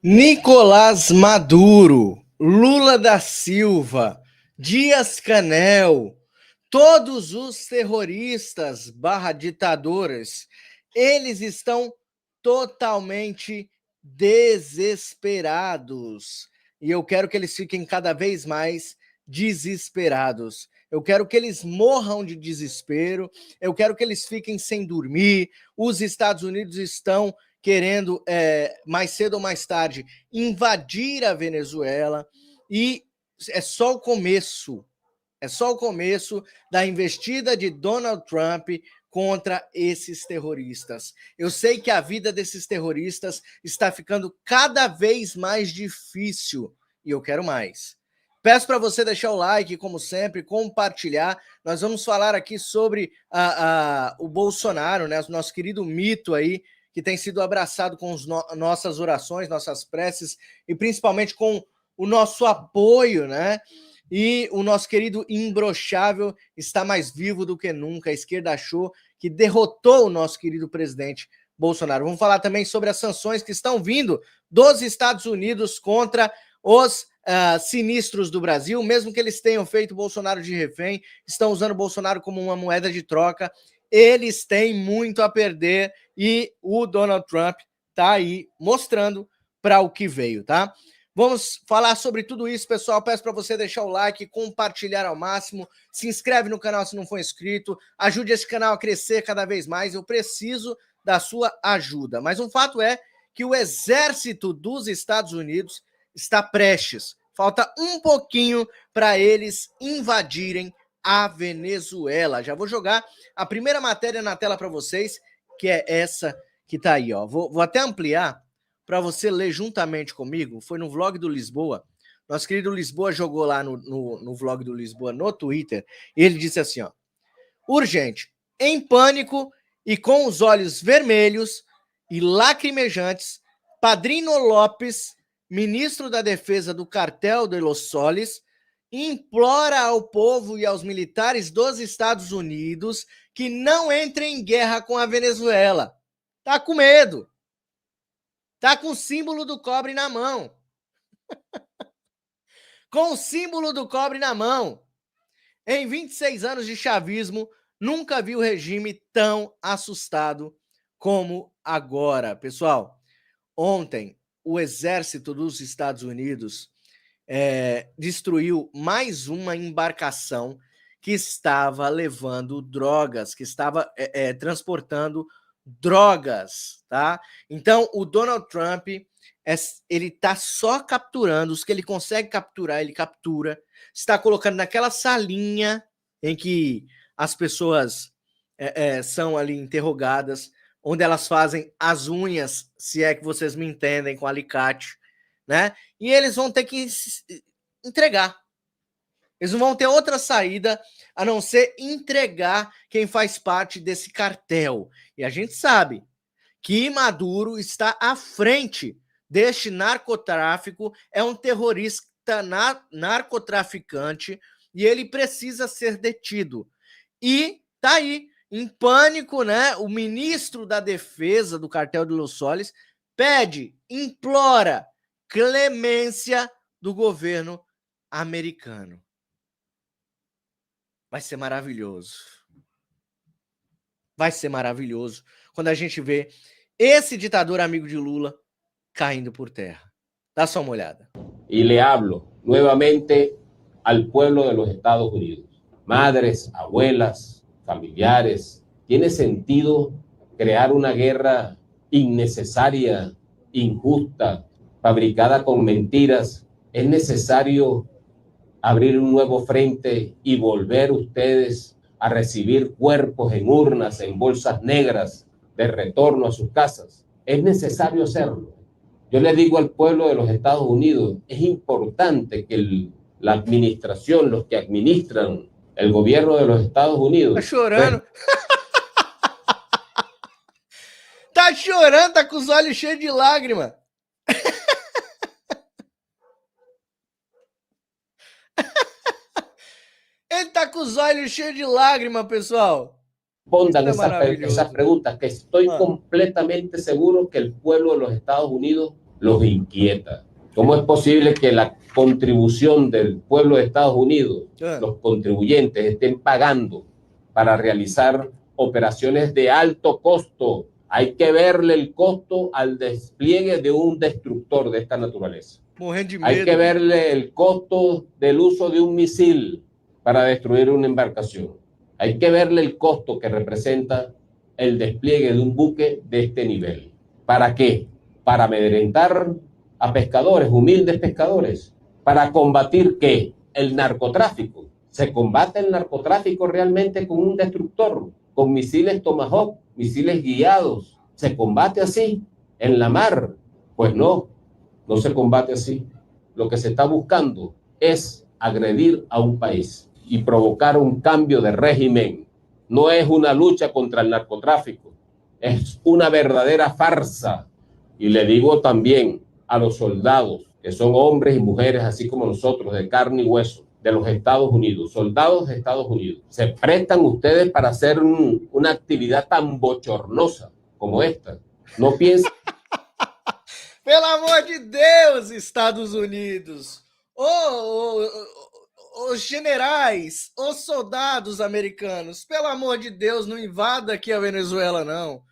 Nicolás Maduro, Lula da Silva, Dias-Canel, todos os terroristas barra ditadores, eles estão totalmente desesperados. E eu quero que eles fiquem cada vez mais desesperados. Eu quero que eles morram de desespero, eu quero que eles fiquem sem dormir. Os Estados Unidos estão querendo, mais cedo ou mais tarde, invadir a Venezuela, e é só o começo da investida de Donald Trump contra esses terroristas. Eu sei que a vida desses terroristas está ficando cada vez mais difícil e eu quero mais. Peço para você deixar o like, como sempre, compartilhar. Nós vamos falar aqui sobre o Bolsonaro, né? O nosso querido mito aí, que tem sido abraçado com nossas orações, nossas preces e principalmente com o nosso apoio, né? E o nosso querido imbrochável está mais vivo do que nunca. A esquerda achou que derrotou o nosso querido presidente Bolsonaro. Vamos falar também sobre as sanções que estão vindo dos Estados Unidos contra os sinistros do Brasil, mesmo que eles tenham feito Bolsonaro de refém, estão usando o Bolsonaro como uma moeda de troca. Eles têm muito a perder e o Donald Trump está aí mostrando para o que veio, tá? Vamos falar sobre tudo isso, pessoal. Peço para você deixar o like, compartilhar ao máximo, se inscreve no canal se não for inscrito, ajude esse canal a crescer cada vez mais. Eu preciso da sua ajuda. Mas um fato é que o exército dos Estados Unidos está prestes. Falta um pouquinho para eles invadirem a Venezuela. Já vou jogar a primeira matéria na tela para vocês, que é essa que está aí, ó. Vou até ampliar para você ler juntamente comigo. Foi no vlog do Lisboa. Nosso querido Lisboa jogou lá no vlog do Lisboa no Twitter. E ele disse assim, ó: urgente, em pânico e com os olhos vermelhos e lacrimejantes, Padrino Lopes, ministro da Defesa do Cartel de Los Soles, implora ao povo e aos militares dos Estados Unidos que não entrem em guerra com a Venezuela. Tá com medo. Tá com o símbolo do cobre na mão. Com o símbolo do cobre na mão. Em 26 anos de chavismo, nunca vi o regime tão assustado como agora. Pessoal, ontem o exército dos Estados Unidos destruiu mais uma embarcação que estava levando drogas, que estava transportando drogas, tá? Então, o Donald Trump, ele tá só capturando, os que ele consegue capturar, ele captura, está colocando naquela salinha em que as pessoas são ali interrogadas, onde elas fazem as unhas, se é que vocês me entendem, com alicate, né? E eles vão ter que entregar. Eles não vão ter outra saída a não ser entregar quem faz parte desse cartel. E a gente sabe que Maduro está à frente deste narcotráfico, é um terrorista narcotraficante e ele precisa ser detido. E tá aí, em pânico, né? O ministro da Defesa do Cartel de Los Soles pede, implora clemência do governo americano. Vai ser maravilhoso. Vai ser maravilhoso quando a gente vê esse ditador amigo de Lula caindo por terra. Dá só uma olhada. Y le hablo nuevamente al pueblo de los Estados Unidos. Madres, abuelas, familiares, ¿tiene sentido crear una guerra innecesaria, injusta, fabricada con mentiras? ¿Es necesario abrir un nuevo frente y volver ustedes a recibir cuerpos en urnas, en bolsas negras, de retorno a sus casas? ¿Es necesario hacerlo? Yo le digo al pueblo de los Estados Unidos, es importante que la administración, los que administran el gobierno de los Estados Unidos... Tá chorando. Tá chorando, tá com os olhos cheios de lágrima. Ele tá com os olhos cheios de lágrima, pessoal. Respondan esas preguntas, que estoy completamente seguro que el pueblo de los Estados Unidos los inquieta. ¿Cómo es posible que la contribución del pueblo de Estados Unidos, los contribuyentes, estén pagando para realizar operaciones de alto costo? Hay que verle el costo al despliegue de un destructor de esta naturaleza. Hay que verle el costo del uso de un misil para destruir una embarcación. Hay que verle el costo que representa el despliegue de un buque de este nivel. ¿Para qué? Para amedrentar a pescadores, humildes pescadores. ¿Para combatir qué? El narcotráfico. ¿Se combate el narcotráfico realmente con un destructor? Con misiles Tomahawk, misiles guiados. ¿Se combate así en la mar? Pues no, no se combate así. Lo que se está buscando es agredir a un país y provocar un cambio de régimen. No es una lucha contra el narcotráfico, es una verdadera farsa. Y le digo también a los soldados, que son hombres y mujeres, así como nosotros, de carne y hueso, de los Estados Unidos, soldados de Estados Unidos, ¿se prestan ustedes para hacer una actividad tan bochornosa como esta? No piensen. Pelo amor de Deus, Estados Unidos! Os generais, os soldados americanos, pelo amor de Deus, não invada aqui a Venezuela, não.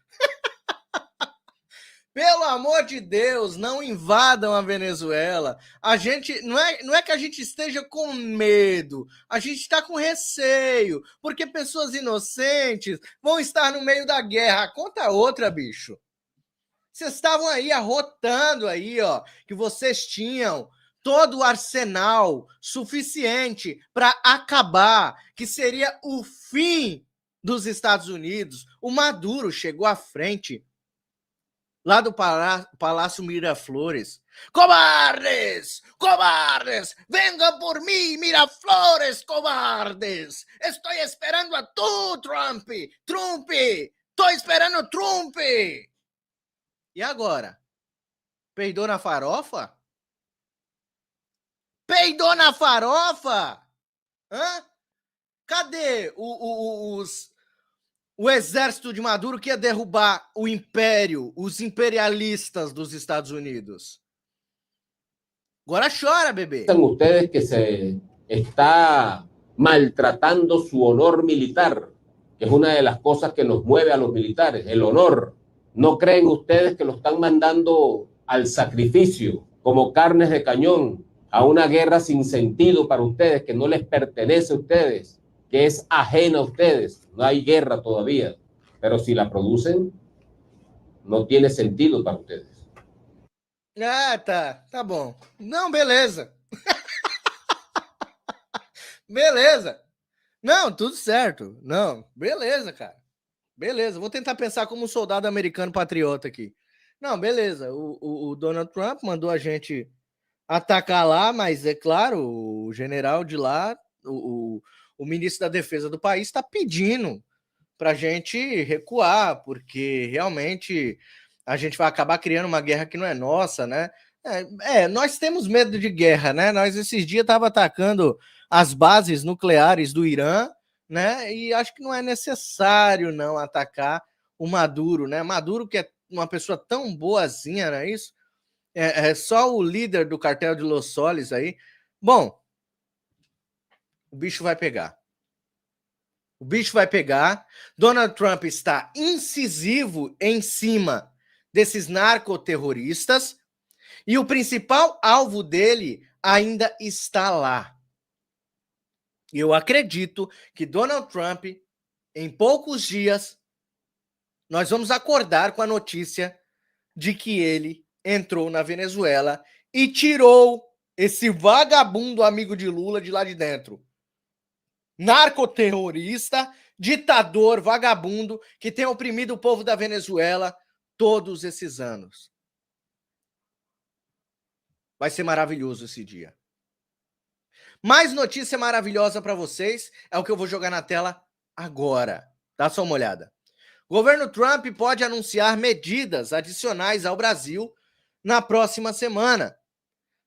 Pelo amor de Deus, não invadam a Venezuela. A gente não é que a gente esteja com medo, a gente está com receio, porque pessoas inocentes vão estar no meio da guerra. Conta outra, bicho. Vocês estavam aí arrotando aí, ó, que vocês tinham todo o arsenal suficiente para acabar, que seria o fim dos Estados Unidos. O Maduro chegou à frente lá do Palácio Miraflores. ¡Cobardes! ¡Cobardes! ¡Vengan por mí, Miraflores, cobardes! Estoy esperando a tú, Trump! ¡Trump! Estoy esperando Trump! E agora? Peidou na farofa? Peidou na farofa? Hã? Cadê o exército de Maduro que ia derrubar o império, os imperialistas dos Estados Unidos? Agora chora, bebê. Piensan ustedes que se está maltratando su honor militar, que es una de las cosas que nos mueve a los militares, el honor. ¿No creen ustedes que lo están mandando al sacrificio como carnes de cañón a una guerra sin sentido para ustedes, que no les pertenece a ustedes, que es ajena a ustedes? No hay guerra todavía, pero si la producen, no tiene sentido para ustedes. Ah, tá bom. Não, beleza. Beleza. Não, tudo certo. Não, beleza, cara. Beleza, vou tentar pensar como um soldado americano patriota aqui. Não, beleza, o Donald Trump mandou a gente atacar lá, mas é claro, o general de lá, o ministro da defesa do país está pedindo para a gente recuar, porque realmente a gente vai acabar criando uma guerra que não é nossa, né? Nós temos medo de guerra, né? Nós esses dias tava atacando as bases nucleares do Irã, né? E acho que não é necessário não atacar o Maduro, né? Maduro, que é uma pessoa tão boazinha, não é isso? É só o líder do cartel de Los Soles aí. Bom, o bicho vai pegar. O bicho vai pegar. Donald Trump está incisivo em cima desses narcoterroristas e o principal alvo dele ainda está lá. Eu acredito que Donald Trump, em poucos dias, nós vamos acordar com a notícia de que ele entrou na Venezuela e tirou esse vagabundo amigo de Lula de lá de dentro. Narcoterrorista, ditador, vagabundo, que tem oprimido o povo da Venezuela todos esses anos. Vai ser maravilhoso esse dia. Mais notícia maravilhosa para vocês é o que eu vou jogar na tela agora. Dá só uma olhada. O governo Trump pode anunciar medidas adicionais ao Brasil na próxima semana.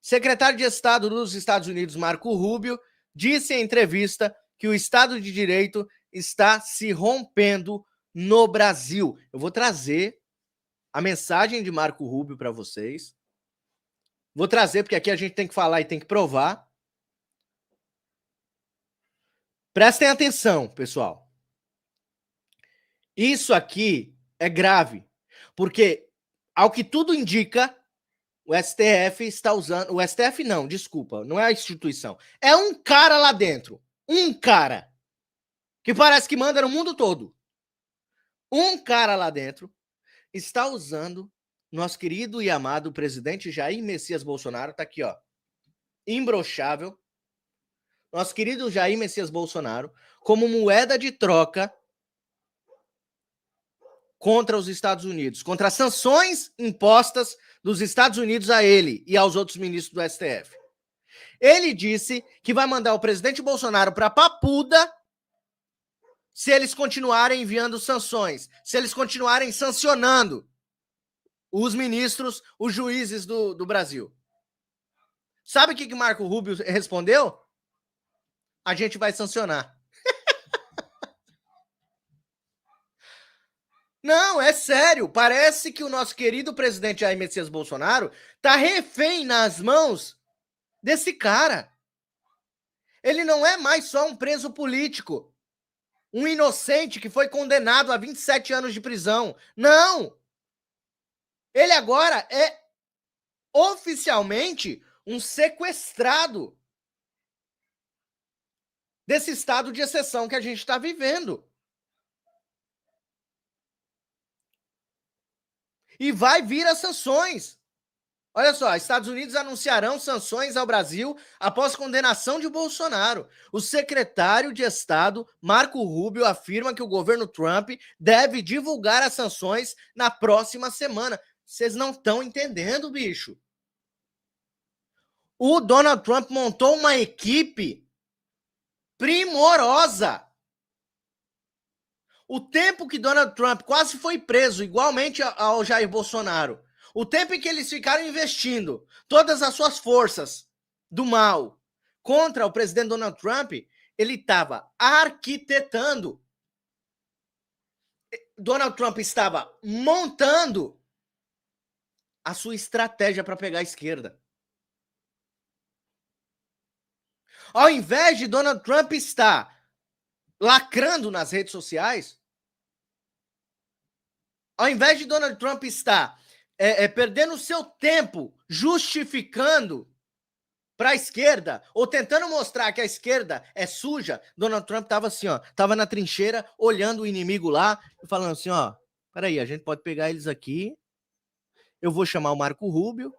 Secretário de Estado dos Estados Unidos, Marco Rubio, disse em entrevista que o Estado de Direito está se rompendo no Brasil. Eu vou trazer a mensagem de Marco Rubio para vocês. Vou trazer, porque aqui a gente tem que falar e tem que provar. Prestem atenção, pessoal. Isso aqui é grave, porque, ao que tudo indica, o STF está usando... O STF não, desculpa, não é a instituição. É um cara lá dentro. Um cara. Que parece que manda no mundo todo. Um cara lá dentro está usando nosso querido e amado presidente Jair Messias Bolsonaro, tá aqui, ó, imbrochável, nosso querido Jair Messias Bolsonaro, como moeda de troca contra os Estados Unidos, contra as sanções impostas dos Estados Unidos a ele e aos outros ministros do STF. Ele disse que vai mandar o presidente Bolsonaro para Papuda se eles continuarem enviando sanções, se eles continuarem sancionando os ministros, os juízes do Brasil. Sabe o que Marco Rubio respondeu? A gente vai sancionar. Não, é sério. Parece que o nosso querido presidente Jair Messias Bolsonaro tá refém nas mãos desse cara. Ele não é mais só um preso político, um inocente que foi condenado a 27 anos de prisão. Não! Ele agora é oficialmente um sequestrado desse estado de exceção que a gente está vivendo. E vai vir as sanções. Olha só, Estados Unidos anunciarão sanções ao Brasil após condenação de Bolsonaro. O secretário de Estado, Marco Rubio, afirma que o governo Trump deve divulgar as sanções na próxima semana. Vocês não estão entendendo, bicho. O Donald Trump montou uma equipe primorosa. O tempo que Donald Trump quase foi preso, igualmente ao Jair Bolsonaro, o tempo em que eles ficaram investindo todas as suas forças do mal contra o presidente Donald Trump, ele estava arquitetando. Donald Trump estava montando a sua estratégia para pegar a esquerda. Ao invés de Donald Trump estar lacrando nas redes sociais, ao invés de Donald Trump estar perdendo o seu tempo justificando para a esquerda, ou tentando mostrar que a esquerda é suja, Donald Trump estava assim, ó, estava na trincheira, olhando o inimigo lá, e falando assim, ó, peraí, a gente pode pegar eles aqui, eu vou chamar o Marco Rubio,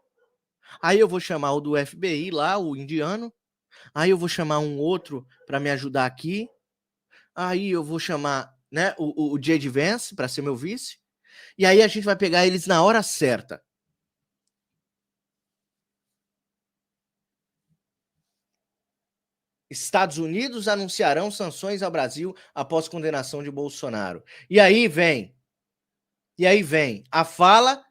aí eu vou chamar o do FBI lá, o indiano, aí eu vou chamar um outro para me ajudar aqui, aí eu vou chamar, né, o J.D. Vance para ser meu vice, e aí a gente vai pegar eles na hora certa. Estados Unidos anunciarão sanções ao Brasil após condenação de Bolsonaro. E aí vem a fala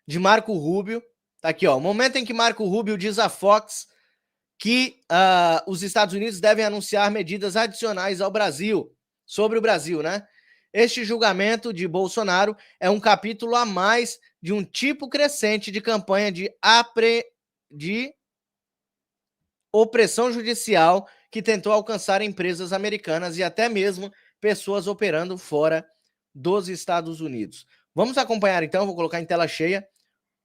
de Marco Rubio. Tá aqui, ó. O momento em que Marco Rubio diz à Fox que os Estados Unidos devem anunciar medidas adicionais ao Brasil, sobre o Brasil, né? Este julgamento de Bolsonaro é um capítulo a mais de um tipo crescente de campanha de opressão judicial que tentou alcançar empresas americanas e até mesmo pessoas operando fora dos Estados Unidos. Vamos acompanhar então, vou colocar em tela cheia.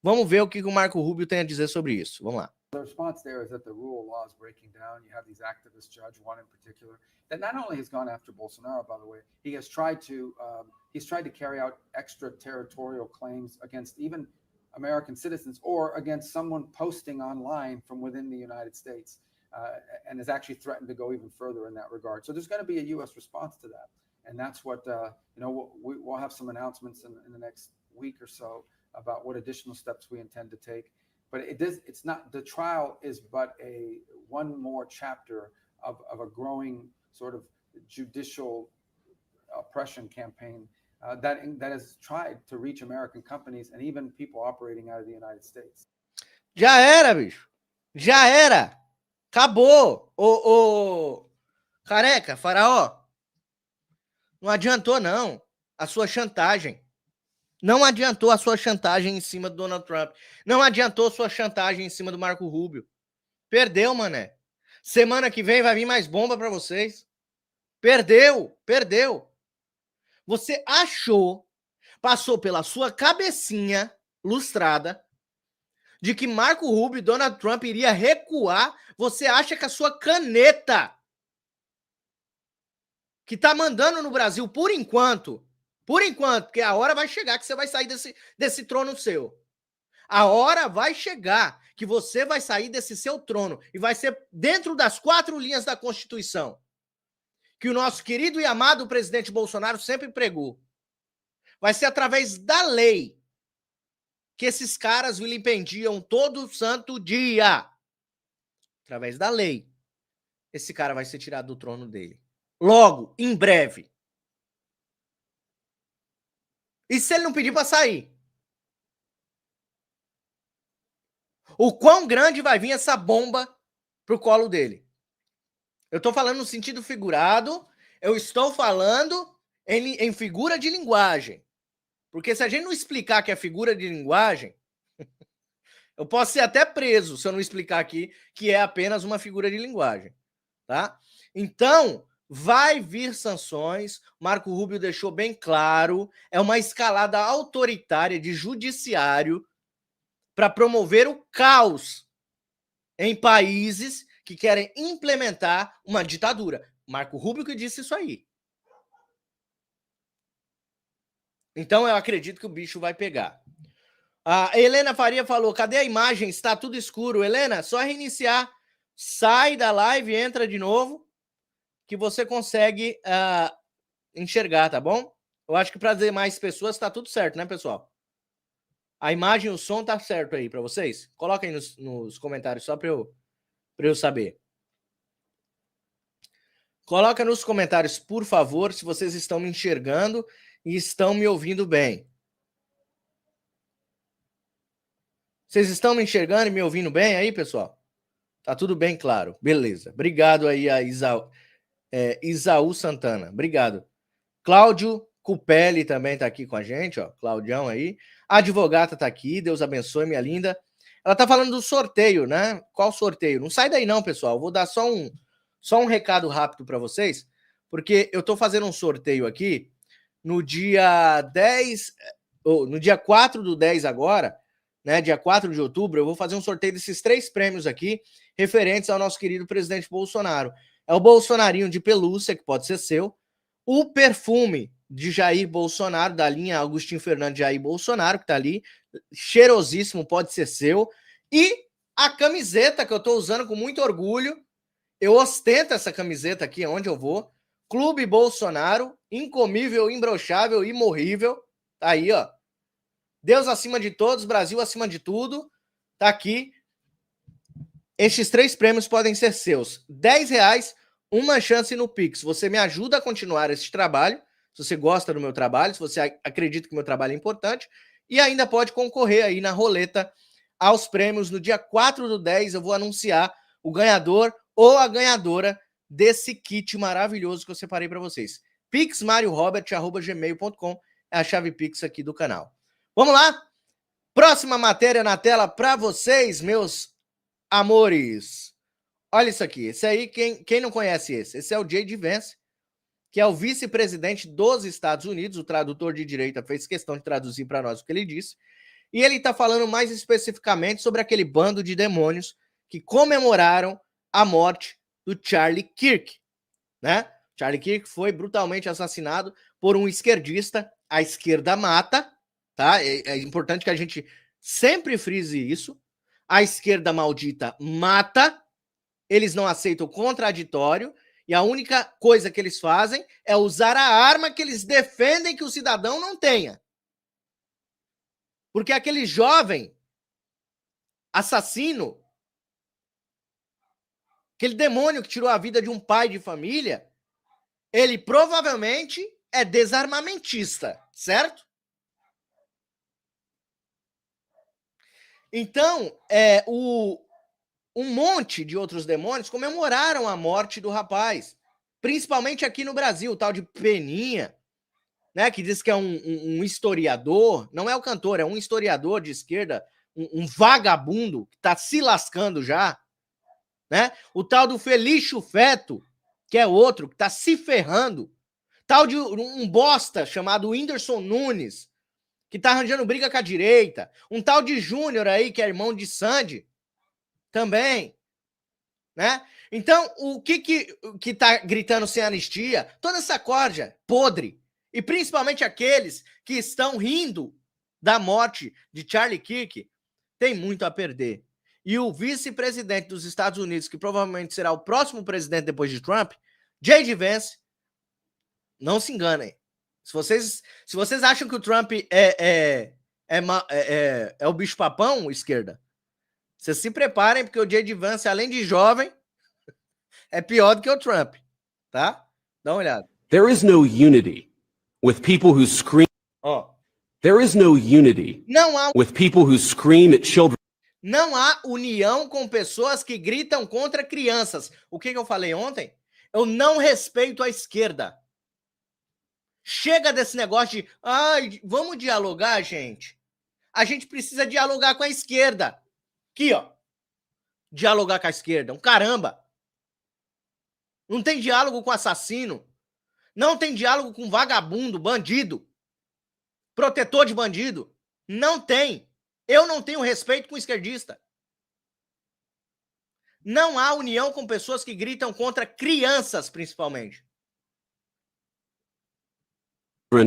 Vamos ver o que o Marco Rubio tem a dizer sobre isso. Vamos lá. The response there is that the rule of law is breaking down. You have these activist judge, one in particular, that not only has gone after Bolsonaro, by the way, he has tried to carry out extraterritorial claims against even American citizens or against someone posting online from within the United States, and has actually threatened to go even further in that regard. So there's going to be a U.S. response to that, and that's what we'll have some announcements in the next week or so about what additional steps we intend to take. But it's not, the trial is but one more chapter of a growing sort of judicial oppression campaign that has tried to reach American companies and even people operating out of the United States. Já era, bicho. Já era. Acabou. Ô, careca, faraó. Não adiantou, não. A sua chantagem. Não adiantou a sua chantagem em cima do Donald Trump. Não adiantou a sua chantagem em cima do Marco Rubio. Perdeu, mané. Semana que vem vai vir mais bomba para vocês. Perdeu. Você achou, passou pela sua cabecinha lustrada de que Marco Rubio e Donald Trump iria recuar. Você acha que a sua caneta, que tá mandando no Brasil por enquanto, porque a hora vai chegar que você vai sair desse trono seu. A hora vai chegar que você vai sair desse seu trono e vai ser dentro das 4 linhas da Constituição, que o nosso querido e amado presidente Bolsonaro sempre pregou. Vai ser através da lei que esses caras vilipendiam todo santo dia. Através da lei, esse cara vai ser tirado do trono dele. Logo, em breve. E se ele não pedir para sair? O quão grande vai vir essa bomba pro colo dele? Eu estou falando no sentido figurado, eu estou falando em figura de linguagem. Porque se a gente não explicar que é figura de linguagem, eu posso ser até preso se eu não explicar aqui que é apenas uma figura de linguagem, tá? Então, vai vir sanções, Marco Rubio deixou bem claro, é uma escalada autoritária de judiciário para promover o caos em países que querem implementar uma ditadura. Marco Rubio que disse isso aí. Então eu acredito que o bicho vai pegar. A Helena Faria falou, cadê a imagem? Está tudo escuro. Helena, só reiniciar. Sai da live, entra de novo, que você consegue enxergar, tá bom? Eu acho que para dizer mais pessoas está tudo certo, né, pessoal? A imagem e o som tá certo aí para vocês? Coloca aí nos comentários só para eu saber. Coloca nos comentários, por favor, se vocês estão me enxergando e estão me ouvindo bem. Vocês estão me enxergando e me ouvindo bem aí, pessoal? Tá tudo bem, claro. Beleza. Obrigado aí a Isaú Santana. Obrigado. Cláudio Cupelli também tá aqui com a gente, ó. Claudião aí. A advogata tá aqui. Deus abençoe, minha linda. Ela tá falando do sorteio, né? Qual sorteio? Não sai daí não, pessoal. Vou dar só um recado rápido para vocês, porque eu tô fazendo um sorteio aqui no dia 10, no dia 4/10 agora, né, dia 4 de outubro, eu vou fazer um sorteio desses 3 prêmios aqui, referentes ao nosso querido presidente Bolsonaro. É o Bolsonarinho de pelúcia, que pode ser seu, o perfume de Jair Bolsonaro, da linha Agostinho Fernandes Jair Bolsonaro, que tá ali, cheirosíssimo, pode ser seu, e a camiseta que eu tô usando com muito orgulho, eu ostento essa camiseta aqui onde eu vou, Clube Bolsonaro, incomível, imbrochável, imorrível, tá aí, ó. Deus acima de todos, Brasil acima de tudo. Tá aqui. Estes 3 prêmios podem ser seus. R$10, uma chance no Pix. Você me ajuda a continuar esse trabalho, se você gosta do meu trabalho, se você acredita que o meu trabalho é importante, e ainda pode concorrer aí na roleta aos prêmios. No dia 4/10 eu vou anunciar o ganhador ou a ganhadora desse kit maravilhoso que eu separei para vocês. pixmariorobert@gmail.com é a chave Pix aqui do canal. Vamos lá? Próxima matéria na tela para vocês, meus amores. Olha isso aqui. Esse aí, quem não conhece esse? Esse é o J.D. Vance, que é o vice-presidente dos Estados Unidos. O tradutor de direita fez questão de traduzir para nós o que ele disse. E ele está falando mais especificamente sobre aquele bando de demônios que comemoraram a morte do Charlie Kirk, né? Charlie Kirk foi brutalmente assassinado por um esquerdista. A esquerda mata, tá? É importante que a gente sempre frise isso. A esquerda maldita mata, eles não aceitam o contraditório, e a única coisa que eles fazem é usar a arma que eles defendem que o cidadão não tenha. Porque aquele jovem assassino, aquele demônio que tirou a vida de um pai de família, ele provavelmente é desarmamentista, certo? Então, um monte de outros demônios comemoraram a morte do rapaz, principalmente aqui no Brasil, o tal de Peninha, né, que diz que é um historiador, não é o cantor, é um historiador de esquerda, um vagabundo que está se lascando já, né? O tal do Felício Feto, que é outro, que está se ferrando. Tal de um bosta chamado Whindersson Nunes, que está arranjando briga com a direita. Um tal de Júnior aí, que é irmão de Sandy, também, né? Então, o que tá gritando sem anistia? Toda essa corja podre. E principalmente aqueles que estão rindo da morte de Charlie Kirk, tem muito a perder. E o vice-presidente dos Estados Unidos, que provavelmente será o próximo presidente depois de Trump, J.D. Vance, não se enganem. Se vocês acham que o Trump é o bicho-papão, esquerda, vocês se preparem, porque o J.D. Vance, além de jovem, é pior do que o Trump, tá? Dá uma olhada. There is no unity with people who scream. Ó, There is no unity não há, with people who scream at children. não há união com pessoas que gritam contra crianças. O que eu falei ontem? Eu não respeito a esquerda. Chega desse negócio de, vamos dialogar, gente. A gente precisa dialogar com a esquerda. Aqui, ó. Dialogar com a esquerda. Caramba. Não tem diálogo com assassino. Não tem diálogo com vagabundo, bandido. Protetor de bandido. Não tem. Eu não tenho respeito com esquerdista. Não há união com pessoas que gritam contra crianças, principalmente.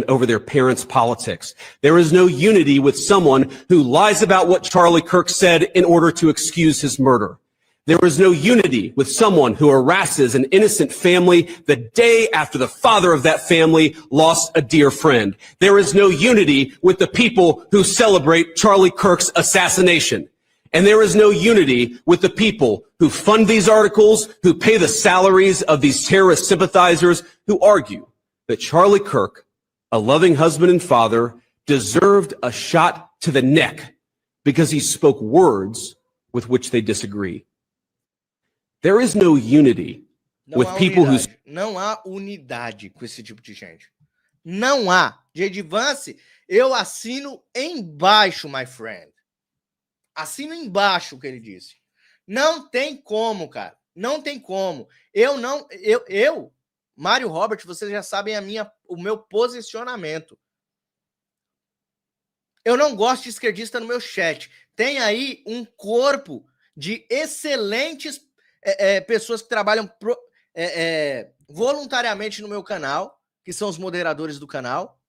Over their parents' politics. There is no unity with someone who lies about what Charlie Kirk said in order to excuse his murder. There is no unity with someone who harasses an innocent family the day after the father of that family lost a dear friend. There is no unity with the people who celebrate Charlie Kirk's assassination. And there is no unity with the people who fund these articles, who pay the salaries of these terrorist sympathizers, who argue that Charlie Kirk, a loving husband and father, deserved a shot to the neck because he spoke words with which they disagree. There is no unity with people who... Não há unidade com esse tipo de gente. Não há. J.D. Vance, eu assino embaixo, my friend. Assino embaixo o que ele disse. Não tem como, cara. Não tem como. Mário Robert, vocês já sabem o meu posicionamento. Eu não gosto de esquerdista no meu chat. Tem aí um corpo de excelentes pessoas que trabalham voluntariamente no meu canal, que são os moderadores do canal,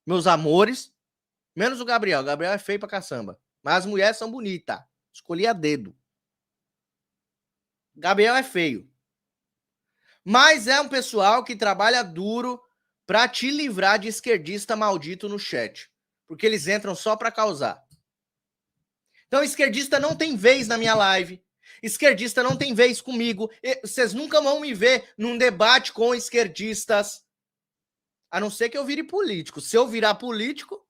meus amores, menos o Gabriel. O Gabriel é feio pra caçamba, mas as mulheres são bonitas. Escolhi a dedo. Gabriel é feio. Mas é um pessoal que trabalha duro para te livrar de esquerdista maldito no chat. Porque eles entram só para causar. Então, esquerdista não tem vez na minha live. Esquerdista não tem vez comigo. Vocês nunca vão me ver num debate com esquerdistas. A não ser que eu vire político. Se eu virar político,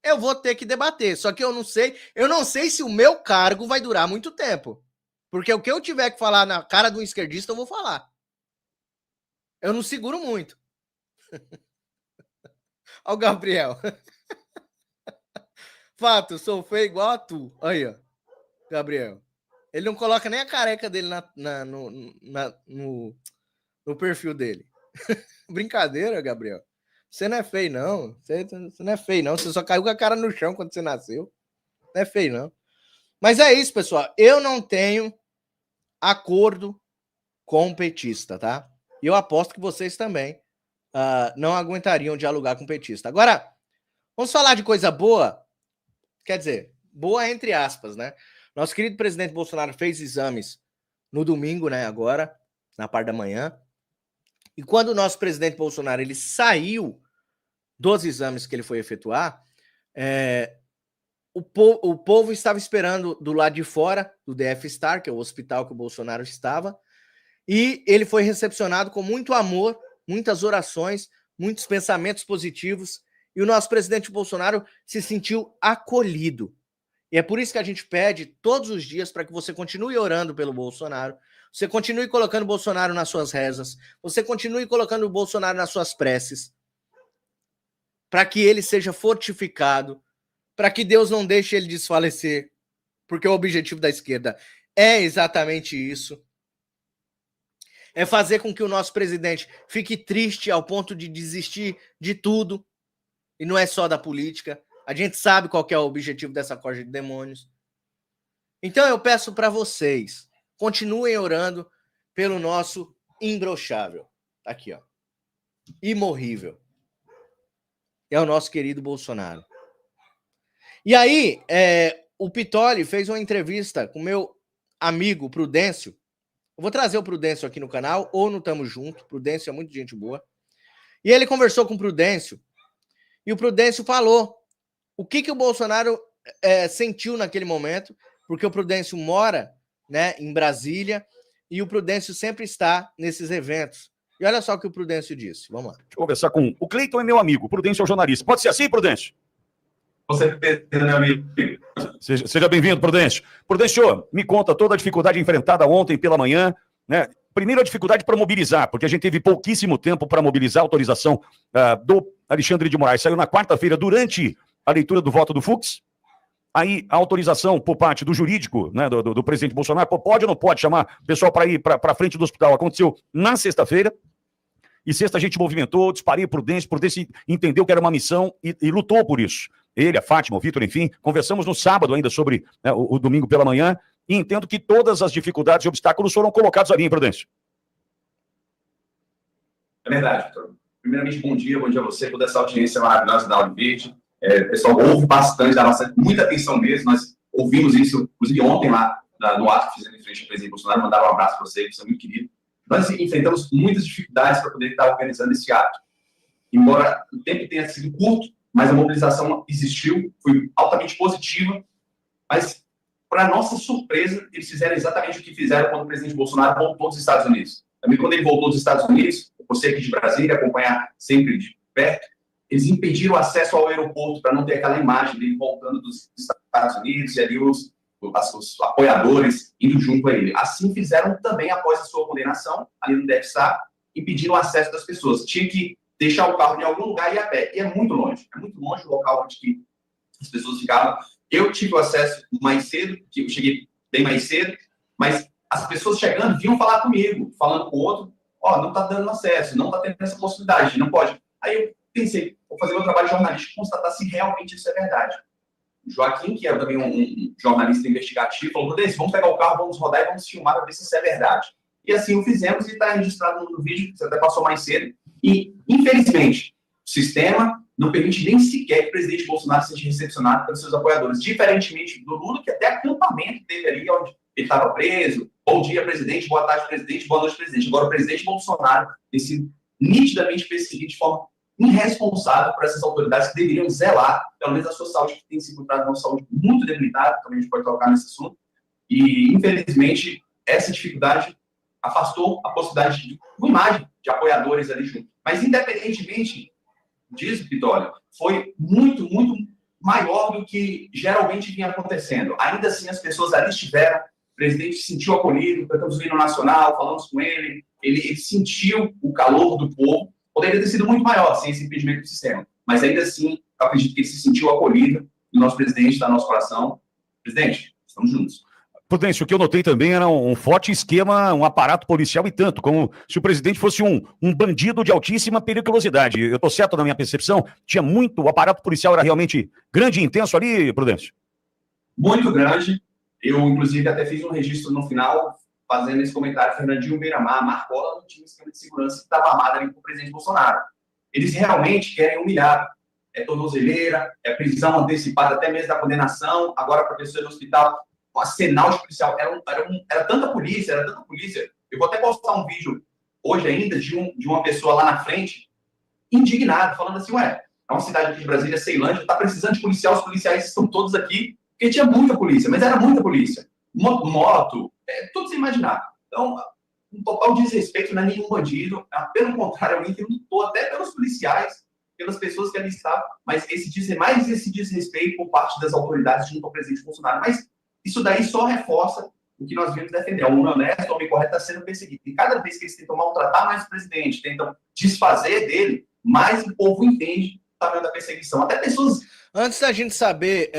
eu vou ter que debater. Só que eu não sei se o meu cargo vai durar muito tempo. Porque o que eu tiver que falar na cara de um esquerdista, eu vou falar. Eu não seguro muito. Olha o Gabriel. Fato, sou feio igual a tu. Aí, ó. Gabriel. Ele não coloca nem a careca dele no perfil dele. Brincadeira, Gabriel. Você não é feio, não. Você não é feio, não. Você só caiu com a cara no chão quando você nasceu. Não é feio, não. Mas é isso, pessoal. Eu não tenho acordo com o petista, tá? E eu aposto que vocês também não aguentariam dialogar com o petista. Agora, vamos falar de coisa boa? Quer dizer, boa entre aspas, né? Nosso querido presidente Bolsonaro fez exames no domingo, né? Agora, na parte da manhã. E quando o nosso presidente Bolsonaro ele saiu dos exames que ele foi efetuar, o povo estava esperando do lado de fora do DF Star, que é o hospital que o Bolsonaro estava, e ele foi recepcionado com muito amor, muitas orações, muitos pensamentos positivos, e o nosso presidente Bolsonaro se sentiu acolhido. E é por isso que a gente pede todos os dias para que você continue orando pelo Bolsonaro, você continue colocando o Bolsonaro nas suas rezas, você continue colocando o Bolsonaro nas suas preces. para que ele seja fortificado, para que Deus não deixe ele desfalecer, porque o objetivo da esquerda é exatamente isso. É fazer com que o nosso presidente fique triste ao ponto de desistir de tudo, e não é só da política. A gente sabe qual que é o objetivo dessa corja de demônios. Então eu peço para vocês, continuem orando pelo nosso imbrochável. Aqui, ó. Imorrível. É o nosso querido Bolsonaro. E aí, o Pitoli fez uma entrevista com meu amigo Prudêncio. Eu vou trazer o Prudêncio aqui no canal, ou no Tamo Junto. Prudêncio é muito gente boa. E ele conversou com o Prudêncio, e o Prudêncio falou o que o Bolsonaro sentiu naquele momento, porque o Prudêncio mora, né, em Brasília, e o Prudêncio sempre está nesses eventos. E olha só o que o Prudêncio disse. Vamos lá. Deixa eu conversar com o Cleiton, é meu amigo. O Prudêncio é o jornalista. Pode ser assim, Prudêncio? Você, meu amigo. Seja bem-vindo, Prudêncio. Prudêncio, me conta toda a dificuldade enfrentada ontem pela manhã, né? Primeiro, a dificuldade para mobilizar, porque a gente teve pouquíssimo tempo para mobilizar a autorização do Alexandre de Moraes. Saiu na quarta-feira, durante a leitura do voto do Fux. Aí, a autorização por parte do jurídico, né, do presidente Bolsonaro, pode ou não pode chamar o pessoal para ir para frente do hospital. Aconteceu na sexta-feira. E sexta a gente movimentou, disparei Prudêncio entendeu que era uma missão e lutou por isso. Ele, a Fátima, o Vitor, enfim, conversamos no sábado ainda sobre, né, o domingo pela manhã, e entendo que todas as dificuldades e obstáculos foram colocados ali, hein, Prudêncio? É verdade, Vitor. Primeiramente, bom dia a você, toda essa audiência maravilhosa da Audiverde. Pessoal, ouve bastante, dá muita atenção mesmo, nós ouvimos isso, inclusive ontem lá, no ato que fizemos em frente ao presidente Bolsonaro, mandaram um abraço para você é muito querido. Nós enfrentamos muitas dificuldades para poder estar organizando esse ato. Embora o tempo tenha sido curto, mas a mobilização existiu, foi altamente positiva, mas, para nossa surpresa, eles fizeram exatamente o que fizeram quando o presidente Bolsonaro voltou dos Estados Unidos. Também quando ele voltou dos Estados Unidos, você aqui de Brasília, acompanhar sempre de perto, eles impediram o acesso ao aeroporto para não ter aquela imagem dele voltando dos Estados Unidos e ali os apoiadores indo junto a ele. Assim fizeram também após a sua condenação, ali no DFSA, impedindo o acesso das pessoas. Tinha que deixar o carro em algum lugar e ir a pé. E é muito longe o local onde que as pessoas ficavam. Eu tive o acesso mais cedo, que eu cheguei bem mais cedo, mas as pessoas chegando vinham falar comigo, falando com o outro, não está dando acesso, não está tendo essa possibilidade, não pode. Aí eu pensei, vou fazer meu trabalho jornalístico, constatar se realmente isso é verdade. O Joaquim, que é também um jornalista investigativo, falou, vamos pegar o carro, vamos rodar e vamos filmar para ver se isso é verdade. E assim o fizemos e está registrado no vídeo, que você até passou mais cedo. E, infelizmente, o sistema não permite nem sequer que o presidente Bolsonaro seja recepcionado pelos seus apoiadores, diferentemente do Lula, que até acampamento teve ali, onde ele estava preso. Bom dia, presidente, boa tarde, presidente, boa noite, presidente. Agora, o presidente Bolsonaro tem sido nitidamente perseguido de forma irresponsável por essas autoridades que deveriam zelar, pelo menos a sua saúde, que tem se encontrado uma saúde muito debilitada, também a gente pode tocar nesse assunto. E, infelizmente, essa dificuldade afastou a possibilidade de uma imagem de apoiadores ali junto. Mas, independentemente disso, Vitória, foi muito, muito maior do que geralmente vinha acontecendo. Ainda assim, as pessoas ali estiveram, o presidente se sentiu acolhido, cantamos o hino nacional, falamos com ele, ele sentiu o calor do povo. Poderia ter sido muito maior sem esse impedimento do sistema. Mas, ainda assim, eu acredito que ele se sentiu acolhido do nosso presidente, da nosso coração. Presidente, estamos juntos. Prudêncio, o que eu notei também era um forte esquema, um aparato policial e tanto, como se o presidente fosse um bandido de altíssima periculosidade. Eu estou certo na minha percepção? Tinha muito, o aparato policial era realmente grande e intenso ali, Prudêncio? Muito grande. Eu, inclusive, até fiz um registro no final, fazendo esse comentário, Fernandinho Beiramar, Marcola não tinha um esquema de segurança que estava armado ali com o presidente Bolsonaro. Eles realmente querem humilhar. É tornozeleira, é prisão antecipada até mesmo da condenação, agora para a pessoa ir no hospital. Um arsenal de policial, era tanta polícia. Eu vou até postar um vídeo hoje ainda de uma pessoa lá na frente, indignado, falando assim, é uma cidade aqui de Brasília, Ceilândia, está precisando de policial, os policiais estão todos aqui, porque tinha muita polícia, mas era muita polícia. Moto, tudo sem imaginar. Então, um total desrespeito, não é nenhum bandido, pelo contrário, alguém que lutou até pelos policiais, pelas pessoas que ali estavam, mas esse desrespeito por parte das autoridades junto ao presidente Bolsonaro. Mas isso daí só reforça o que nós vimos defender. O homem honesto, o homem correto está sendo perseguido. E cada vez que eles tentam maltratar mais o presidente, tentam desfazer dele, mais o povo entende tamanho da perseguição. Até pessoas... Antes da gente saber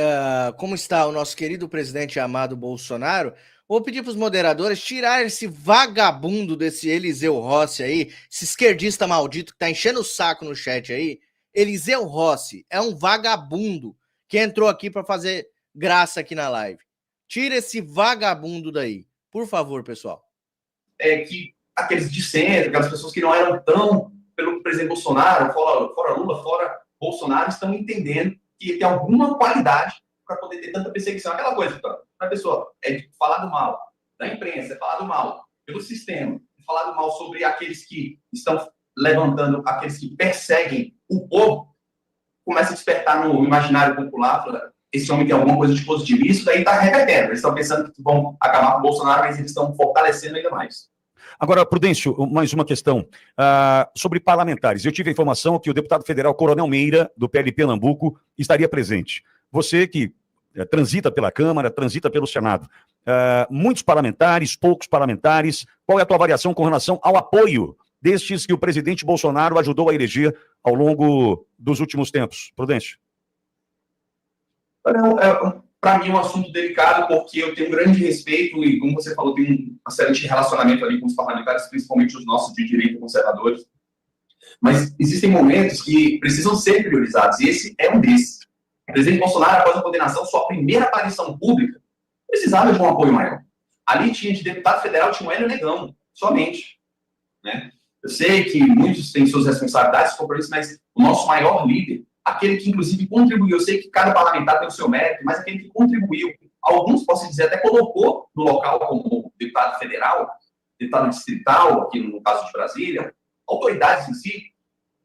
como está o nosso querido presidente amado Bolsonaro, vou pedir para os moderadores tirar esse vagabundo desse Eliseu Rossi aí, esse esquerdista maldito que tá enchendo o saco no chat aí. Eliseu Rossi é um vagabundo que entrou aqui para fazer graça aqui na live. Tira esse vagabundo daí, por favor, pessoal. Que aqueles de centro, aquelas pessoas que não eram tão pelo presidente Bolsonaro, fora Lula, fora Bolsonaro, estão entendendo que tem alguma qualidade para poder ter tanta perseguição. Aquela coisa, então, a pessoa é falar do mal da imprensa, é falar do mal pelo sistema, é falar do mal sobre aqueles que estão levantando, aqueles que perseguem o povo, começa a despertar no imaginário popular, fala, esse homem tem alguma coisa de positivo. Isso daí está revertendo. Eles estão pensando que vão acabar com o Bolsonaro, mas eles estão fortalecendo ainda mais. Agora, Prudêncio, mais uma questão sobre parlamentares. Eu tive a informação que o deputado federal Coronel Meira, do PL Pernambuco, estaria presente. Você que transita pela Câmara, transita pelo Senado. Muitos parlamentares, poucos parlamentares. Qual é a tua avaliação com relação ao apoio destes que o presidente Bolsonaro ajudou a eleger ao longo dos últimos tempos? Prudêncio. Para mim é um assunto delicado, porque eu tenho um grande respeito e, como você falou, tenho um excelente relacionamento ali com os parlamentares, principalmente os nossos de direita conservadores. Mas existem momentos que precisam ser priorizados, e esse é um desses. O presidente Bolsonaro, após a condenação, sua primeira aparição pública, precisava de um apoio maior. Ali tinha de deputado federal, tinha um Hélio Negão, somente. Né? Eu sei que muitos têm suas responsabilidades, mas o nosso maior líder, aquele que, inclusive, contribuiu. Eu sei que cada parlamentar tem o seu mérito, mas aquele que contribuiu. Alguns, posso dizer, até colocou no local como deputado federal, deputado distrital, aqui no caso de Brasília, autoridades em si,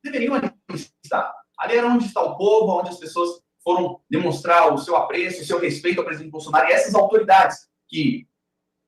deveriam estar. Ali era onde está o povo, onde as pessoas foram demonstrar o seu apreço, o seu respeito ao presidente Bolsonaro. E essas autoridades que,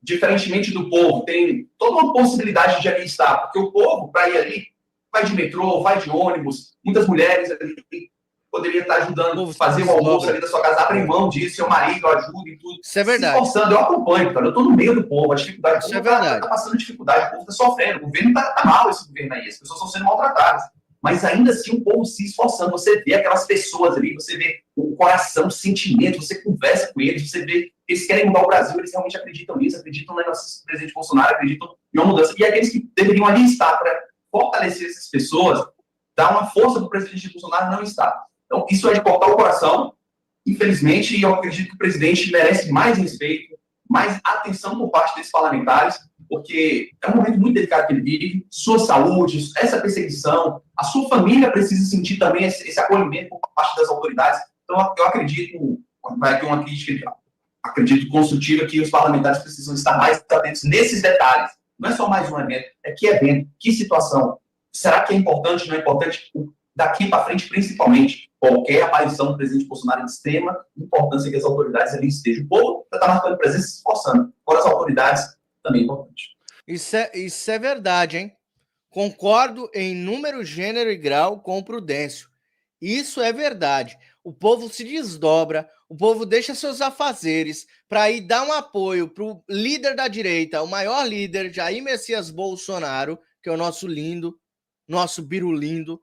diferentemente do povo, tem toda uma possibilidade de ali estar, porque o povo, para ir ali, vai de metrô, vai de ônibus, muitas mulheres ali poderia estar ajudando a fazer um almoço ali da sua casa, abre mão disso, seu marido ajuda e tudo. Isso é verdade. Se esforçando, eu acompanho, cara, eu estou no meio do povo, a dificuldade, isso é verdade. Está passando dificuldade, o povo está sofrendo, o governo está mal, esse governo aí, as pessoas estão sendo maltratadas, mas ainda assim o povo se esforçando, você vê aquelas pessoas ali, você vê o coração, o sentimento, você conversa com eles, você vê, eles querem mudar o Brasil, eles realmente acreditam nisso, acreditam no nosso presidente Bolsonaro, acreditam em uma mudança, e aqueles que deveriam ali estar para fortalecer essas pessoas, dar uma força para o presidente Bolsonaro, não está. Então, isso é de cortar o coração, infelizmente, e eu acredito que o presidente merece mais respeito, mais atenção por parte desses parlamentares, porque é um momento muito delicado que ele vive, sua saúde, essa perseguição, a sua família precisa sentir também esse acolhimento por parte das autoridades. Então, eu acredito, vai ter uma crítica, acredito construtiva, que os parlamentares precisam estar mais atentos nesses detalhes. Não é só mais um evento, é que evento, que situação, será que é importante, não é importante? Daqui para frente, principalmente, qualquer aparição do presidente Bolsonaro de extrema importância que as autoridades ali estejam. O povo já está marcando presença e se esforçando. Fora as autoridades, também é importante. Isso é verdade, hein? Concordo em número, gênero e grau com o Prudêncio. Isso é verdade. O povo se desdobra, o povo deixa seus afazeres para ir dar um apoio para o líder da direita, o maior líder, Jair Messias Bolsonaro, que é o nosso lindo, nosso birulindo.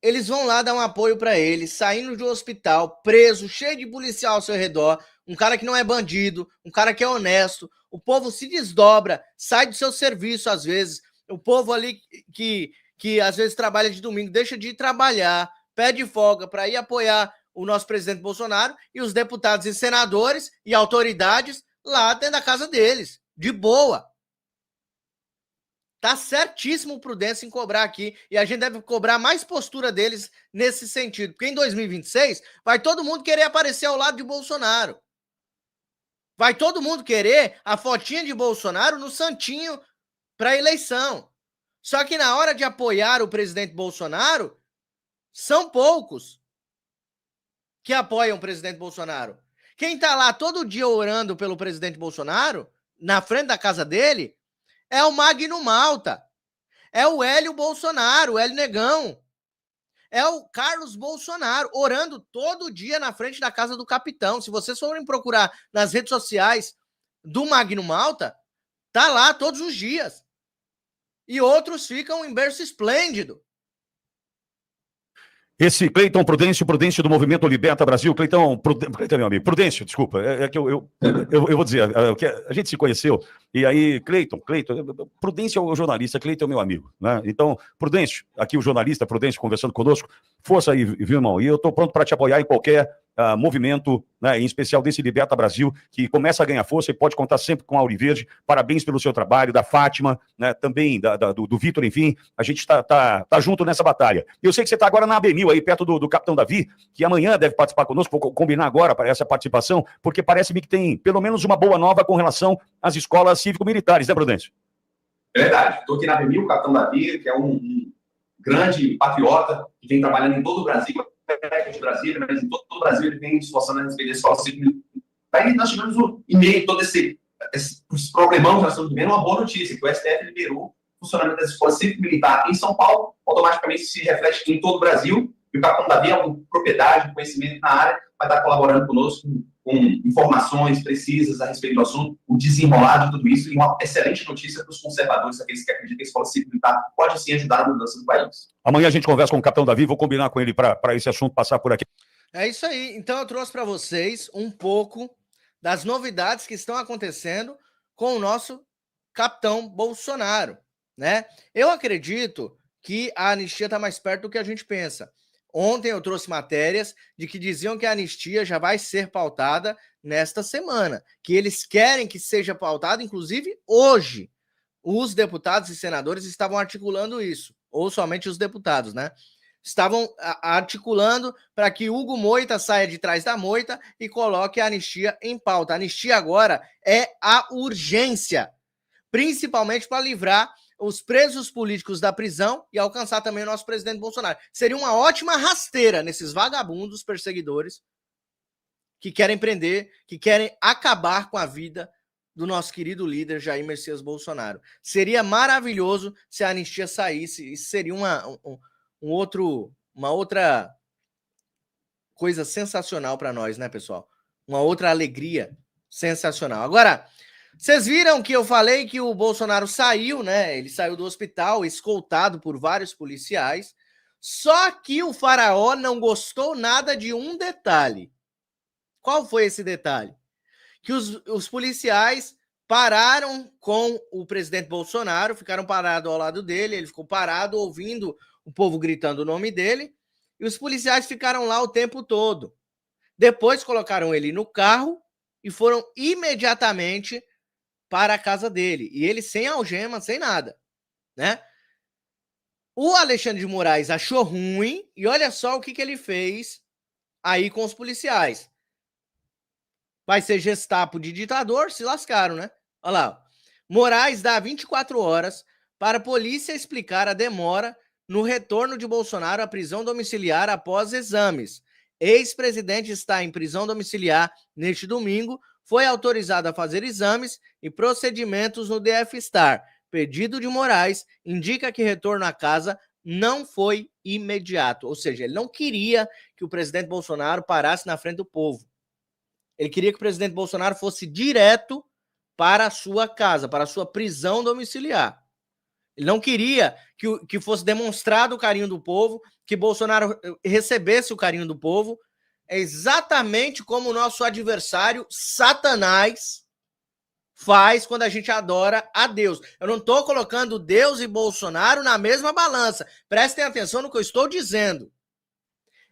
Eles vão lá dar um apoio para ele, saindo de um hospital, preso, cheio de policial ao seu redor, um cara que não é bandido, um cara que é honesto. O povo se desdobra, sai do seu serviço às vezes. O povo ali que às vezes trabalha de domingo, deixa de ir trabalhar, pede folga para ir apoiar o nosso presidente Bolsonaro e os deputados e senadores e autoridades lá dentro da casa deles, de boa. Tá certíssimo o Prudêncio em cobrar aqui, e a gente deve cobrar mais postura deles nesse sentido, porque em 2026 vai todo mundo querer aparecer ao lado de Bolsonaro. Vai todo mundo querer a fotinha de Bolsonaro no santinho para a eleição. Só que na hora de apoiar o presidente Bolsonaro, são poucos que apoiam o presidente Bolsonaro. Quem tá lá todo dia orando pelo presidente Bolsonaro, na frente da casa dele, é o Magno Malta, é o Hélio Bolsonaro, o Hélio Negão, é o Carlos Bolsonaro, orando todo dia na frente da casa do capitão. Se vocês forem procurar nas redes sociais do Magno Malta, tá lá todos os dias. E outros ficam em berço esplêndido. Esse Cleiton Prudêncio do Movimento Liberta Brasil. Cleiton, meu amigo. Prudêncio, desculpa. É que eu vou dizer, que a gente se conheceu, e aí, Cleiton, Prudêncio é o jornalista, Cleiton é meu amigo, né? Então, Prudêncio, aqui o jornalista, Prudêncio conversando conosco, força aí, viu, irmão? E eu estou pronto para te apoiar em qualquer movimento, né, em especial desse Liberta Brasil, que começa a ganhar força e pode contar sempre com a Auriverde. Parabéns pelo seu trabalho, da Fátima, né, também do Vitor, enfim, a gente tá junto nessa batalha. Eu sei que você está agora na AB1000, aí perto do Capitão Davi, que amanhã deve participar conosco, vou combinar agora para essa participação, porque parece-me que tem pelo menos uma boa nova com relação às escolas cívico-militares, né, Prudêncio? É verdade. Estou aqui na AB1000, o Capitão Davi, que é um grande patriota, que vem trabalhando em todo o Brasil, de Brasília, mas em todo o Brasil ele vem esforçando a respeito da escola civil. Daí nós tivemos em meio a todo esse problemão que nós estamos vivendo, uma boa notícia, que o STF liberou o funcionamento das escolas cívico-militar em São Paulo, automaticamente se reflete em todo o Brasil, e o Capitão Davi é uma propriedade, conhecimento na área, vai estar colaborando conosco com informações precisas a respeito do assunto, o desenrolar de tudo isso, e uma excelente notícia para os conservadores, aqueles que acreditam que a escola cívico-militar pode sim ajudar na mudança do país. Amanhã a gente conversa com o Capitão Davi, vou combinar com ele para esse assunto passar por aqui. É isso aí. Então eu trouxe para vocês um pouco das novidades que estão acontecendo com o nosso capitão Bolsonaro, né? Eu acredito que a anistia está mais perto do que a gente pensa. Ontem eu trouxe matérias de que diziam que a anistia já vai ser pautada nesta semana, que eles querem que seja pautada, inclusive hoje. Os deputados e senadores estavam articulando isso, ou somente os deputados, né? Estavam articulando para que Hugo Moita saia de trás da moita e coloque a anistia em pauta. A anistia agora é a urgência, principalmente para livrar os presos políticos da prisão e alcançar também o nosso presidente Bolsonaro. Seria uma ótima rasteira nesses vagabundos perseguidores que querem prender, que querem acabar com a vida do nosso querido líder Jair Messias Bolsonaro. Seria maravilhoso se a anistia saísse. Isso seria uma outra coisa sensacional para nós, né, pessoal? Uma outra alegria sensacional. Agora, vocês viram que eu falei que o Bolsonaro saiu, né? Ele saiu do hospital, escoltado por vários policiais. Só que o faraó não gostou nada de um detalhe. Qual foi esse detalhe? Que os policiais pararam com o presidente Bolsonaro, ficaram parados ao lado dele, ele ficou parado ouvindo o povo gritando o nome dele, e os policiais ficaram lá o tempo todo. Depois colocaram ele no carro e foram imediatamente para a casa dele. E ele sem algema, sem nada, né? O Alexandre de Moraes achou ruim e olha só o que ele fez aí com os policiais. Vai ser Gestapo de ditador, se lascaram, né? Olha lá. Moraes dá 24 horas para a polícia explicar a demora no retorno de Bolsonaro à prisão domiciliar após exames. Ex-presidente está em prisão domiciliar neste domingo, foi autorizado a fazer exames e procedimentos no DF-Star. Pedido de Moraes indica que retorno à casa não foi imediato. Ou seja, ele não queria que o presidente Bolsonaro parasse na frente do povo. Ele queria que o presidente Bolsonaro fosse direto para a sua casa, para a sua prisão domiciliar. Ele não queria que fosse demonstrado o carinho do povo, que Bolsonaro recebesse o carinho do povo. É exatamente como o nosso adversário, Satanás, faz quando a gente adora a Deus. Eu não estou colocando Deus e Bolsonaro na mesma balança. Prestem atenção no que eu estou dizendo.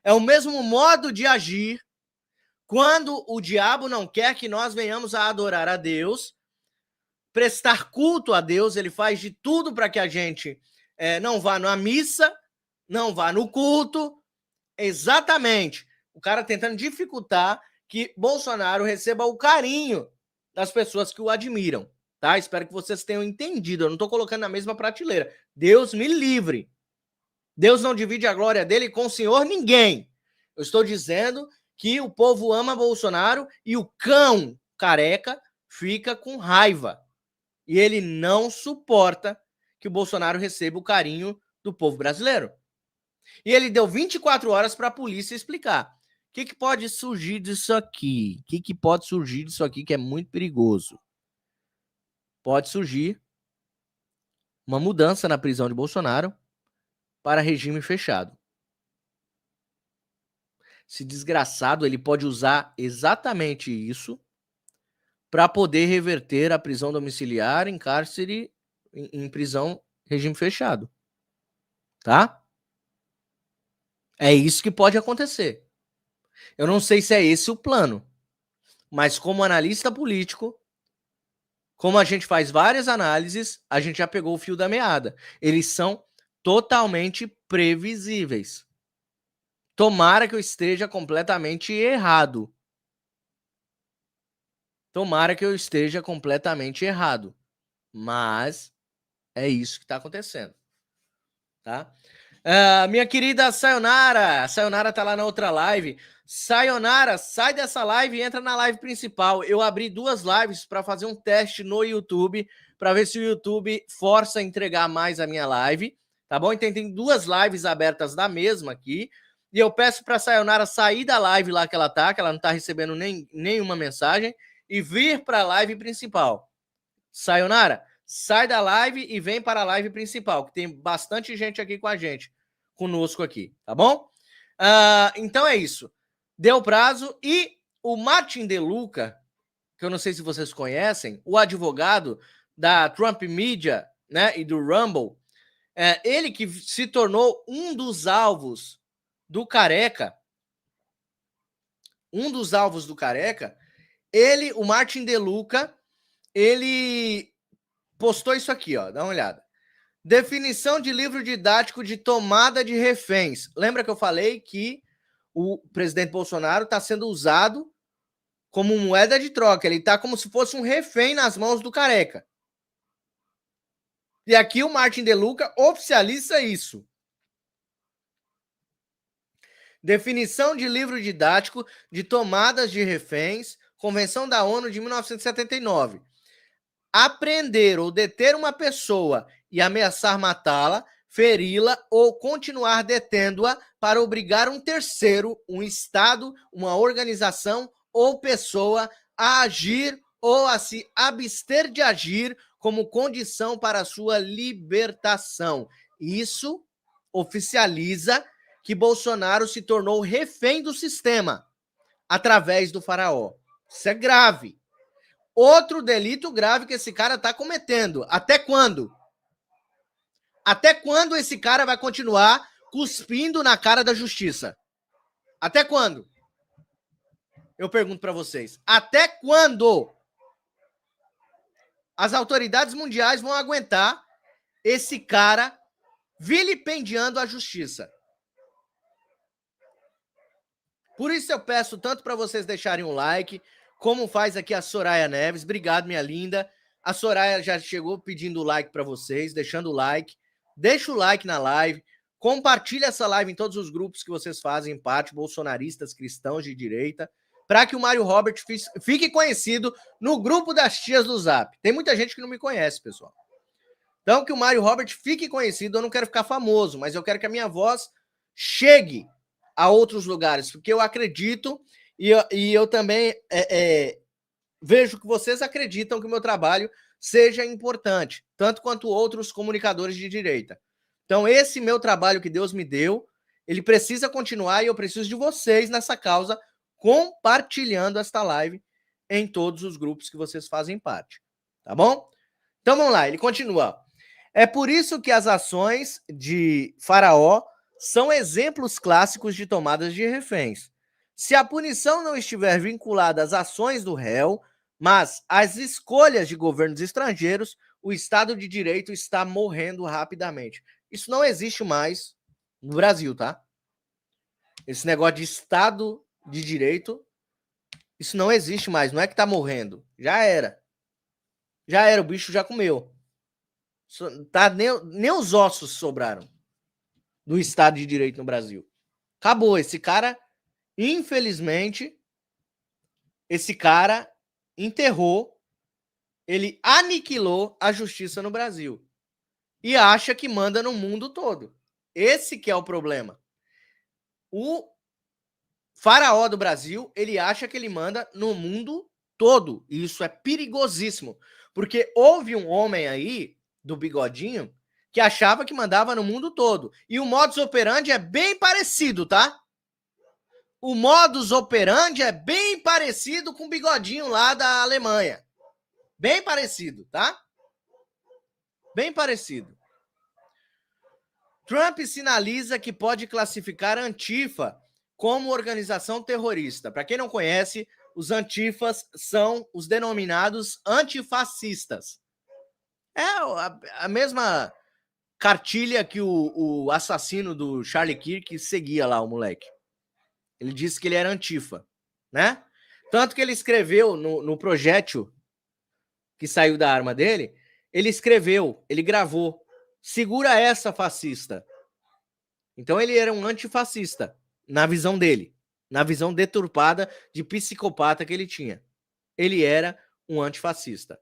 É o mesmo modo de agir quando o diabo não quer que nós venhamos a adorar a Deus, prestar culto a Deus. Ele faz de tudo para que a gente não vá na missa, não vá no culto. Exatamente. O cara tentando dificultar que Bolsonaro receba o carinho das pessoas que o admiram, tá? Espero que vocês tenham entendido. Eu não estou colocando na mesma prateleira. Deus me livre. Deus não divide a glória dele com o senhor ninguém. Eu estou dizendo que o povo ama Bolsonaro e o cão careca fica com raiva. E ele não suporta que o Bolsonaro receba o carinho do povo brasileiro. E ele deu 24 horas para a polícia explicar. O que pode surgir disso aqui? O que pode surgir disso aqui que é muito perigoso? Pode surgir uma mudança na prisão de Bolsonaro para regime fechado. Esse desgraçado, ele pode usar exatamente isso para poder reverter a prisão domiciliar em cárcere, em prisão regime fechado. Tá? É isso que pode acontecer. Eu não sei se é esse o plano, mas como analista político, como a gente faz várias análises, a gente já pegou o fio da meada. Eles são totalmente previsíveis. Tomara que eu esteja completamente errado. Tomara que eu esteja completamente errado. Mas é isso que está acontecendo. Tá? Minha querida Sayonara. Sayonara tá lá na outra live. Sayonara, sai dessa live e entra na live principal. Eu abri 2 lives para fazer um teste no YouTube, para ver se o YouTube força a entregar mais a minha live. Tá bom? Então tem 2 lives abertas da mesma aqui. E eu peço para Sayonara sair da live lá que ela não tá recebendo nenhuma mensagem, e vir para a live principal. Sayonara, sai da live e vem para a live principal, que tem bastante gente aqui com a gente, conosco aqui, tá bom? Então é isso. Deu prazo. E o Martin De Luca, que eu não sei se vocês conhecem, o advogado da Trump Media, né, e do Rumble, ele que se tornou um dos alvos do Careca, ele, o Martin De Luca, ele postou isso aqui, ó, dá uma olhada. Definição de livro didático de tomada de reféns. Lembra que eu falei que o presidente Bolsonaro está sendo usado como moeda de troca? Ele está como se fosse um refém nas mãos do Careca. E aqui o Martin De Luca oficializa isso. Definição de livro didático de tomadas de reféns, Convenção da ONU de 1979. Apreender ou deter uma pessoa e ameaçar matá-la, feri-la ou continuar detendo-a para obrigar um terceiro, um Estado, uma organização ou pessoa a agir ou a se abster de agir como condição para a sua libertação. Isso oficializa que Bolsonaro se tornou refém do sistema através do faraó. Isso é grave. Outro delito grave que esse cara está cometendo. Até quando? Até quando esse cara vai continuar cuspindo na cara da justiça? Até quando? Eu pergunto para vocês. Até quando as autoridades mundiais vão aguentar esse cara vilipendiando a justiça? Por isso eu peço tanto para vocês deixarem um like, como faz aqui a Soraya Neves. Obrigado, minha linda. A Soraya já chegou pedindo o like para vocês, deixando o like. Deixa o like na live. Compartilha essa live em todos os grupos que vocês fazem parte, bolsonaristas, cristãos de direita, para que o Mário Robert fique conhecido no grupo das tias do Zap. Tem muita gente que não me conhece, pessoal. Então, que o Mário Robert fique conhecido. Eu não quero ficar famoso, mas eu quero que a minha voz chegue a outros lugares, porque eu acredito e eu também vejo que vocês acreditam que o meu trabalho seja importante, tanto quanto outros comunicadores de direita. Então, esse meu trabalho que Deus me deu, ele precisa continuar e eu preciso de vocês nessa causa, compartilhando esta live em todos os grupos que vocês fazem parte. Tá bom? Então, vamos lá, ele continua. É por isso que as ações de Faraó são exemplos clássicos de tomadas de reféns. Se a punição não estiver vinculada às ações do réu, mas às escolhas de governos estrangeiros, o Estado de Direito está morrendo rapidamente. Isso não existe mais no Brasil, tá? Esse negócio de Estado de Direito, isso não existe mais. Não é que está morrendo. Já era. Já era, o bicho já comeu. Tá, nem os ossos sobraram do Estado de Direito no Brasil. Acabou. Esse cara, infelizmente, esse cara enterrou, ele aniquilou a justiça no Brasil. E acha que manda no mundo todo. Esse que é o problema. O faraó do Brasil, ele acha que ele manda no mundo todo. E isso é perigosíssimo. Porque houve um homem aí, do bigodinho, que achava que mandava no mundo todo. E o modus operandi é bem parecido, tá? O modus operandi é bem parecido com o bigodinho lá da Alemanha. Bem parecido, tá? Bem parecido. Trump sinaliza que pode classificar a Antifa como organização terrorista. Para quem não conhece, os Antifas são os denominados antifascistas. É a mesma cartilha que o assassino do Charlie Kirk seguia lá, o moleque. Ele disse que ele era Antifa, né? Tanto que ele escreveu no projétil que saiu da arma dele, ele gravou, segura essa, fascista. Então ele era um antifascista, na visão dele, na visão deturpada de psicopata que ele tinha. Ele era um antifascista.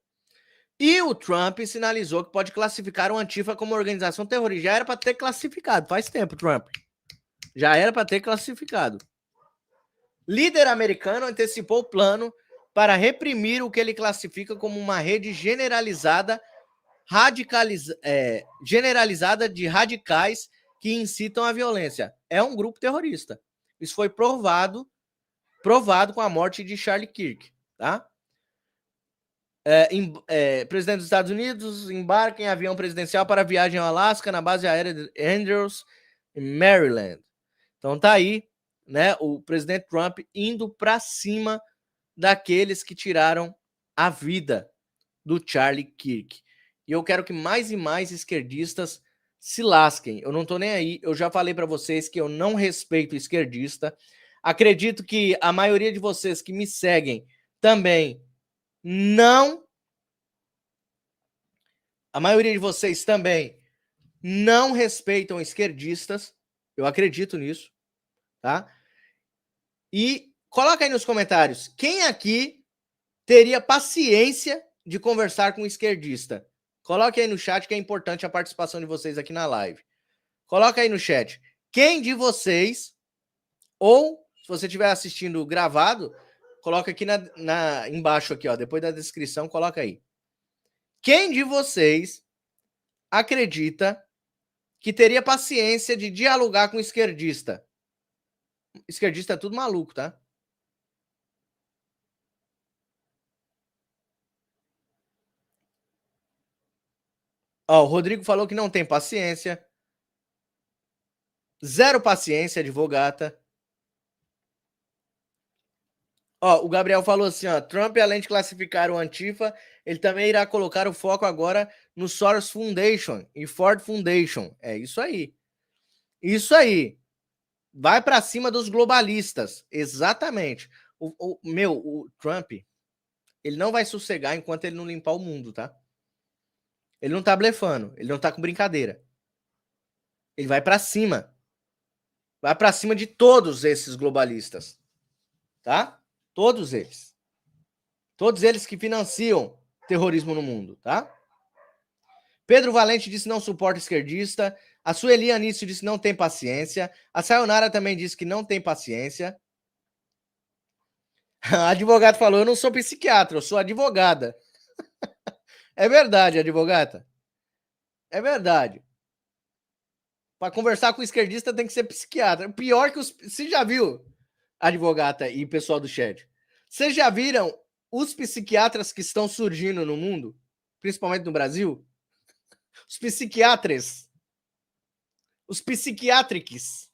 E o Trump sinalizou que pode classificar o Antifa como organização terrorista. Já era para ter classificado, faz tempo, Trump. Já era para ter classificado. Líder americano antecipou o plano para reprimir o que ele classifica como uma rede generalizada de radicais que incitam a violência. É um grupo terrorista. Isso foi provado com a morte de Charlie Kirk, tá? Presidente dos Estados Unidos embarca em avião presidencial para viagem ao Alasca na base aérea de Andrews, em Maryland. Então tá aí, né, o presidente Trump indo para cima daqueles que tiraram a vida do Charlie Kirk. E eu quero que mais e mais esquerdistas se lasquem. Eu não tô nem aí. Eu já falei para vocês que eu não respeito esquerdista. Acredito que a maioria de vocês que me seguem também não. A maioria de vocês também não respeitam esquerdistas. Eu acredito nisso, tá? E coloca aí nos comentários, quem aqui teria paciência de conversar com um esquerdista? Coloque aí no chat que é importante a participação de vocês aqui na live. Coloca aí no chat. Quem de vocês, ou se você estiver assistindo gravado, coloca aqui embaixo aqui, ó, depois da descrição, coloca aí. Quem de vocês acredita que teria paciência de dialogar com um esquerdista? Esquerdista é tudo maluco, tá? Ó, o Rodrigo falou que não tem paciência. Zero paciência, advogata. Ó, o Gabriel falou assim, ó, Trump, além de classificar o Antifa, ele também irá colocar o foco agora no Soros Foundation e Ford Foundation. É isso aí. Isso aí. Vai para cima dos globalistas. Exatamente. O Trump, ele não vai sossegar enquanto ele não limpar o mundo, tá? Ele não tá blefando, ele não tá com brincadeira. Ele vai para cima. Vai para cima de todos esses globalistas. Tá? Todos eles. Todos eles que financiam terrorismo no mundo, tá? Pedro Valente disse não suporta esquerdista. A Sueli Anício disse não tem paciência. A Sayonara também disse que não tem paciência. A advogada falou, eu não sou psiquiatra, eu sou advogada. É verdade, advogata. É verdade. Para conversar com o esquerdista tem que ser psiquiatra. Pior que os... Você já viu, advogata e pessoal do chat? Vocês já viram os psiquiatras que estão surgindo no mundo? Principalmente no Brasil? Os psiquiatras. Os psiquiátricos.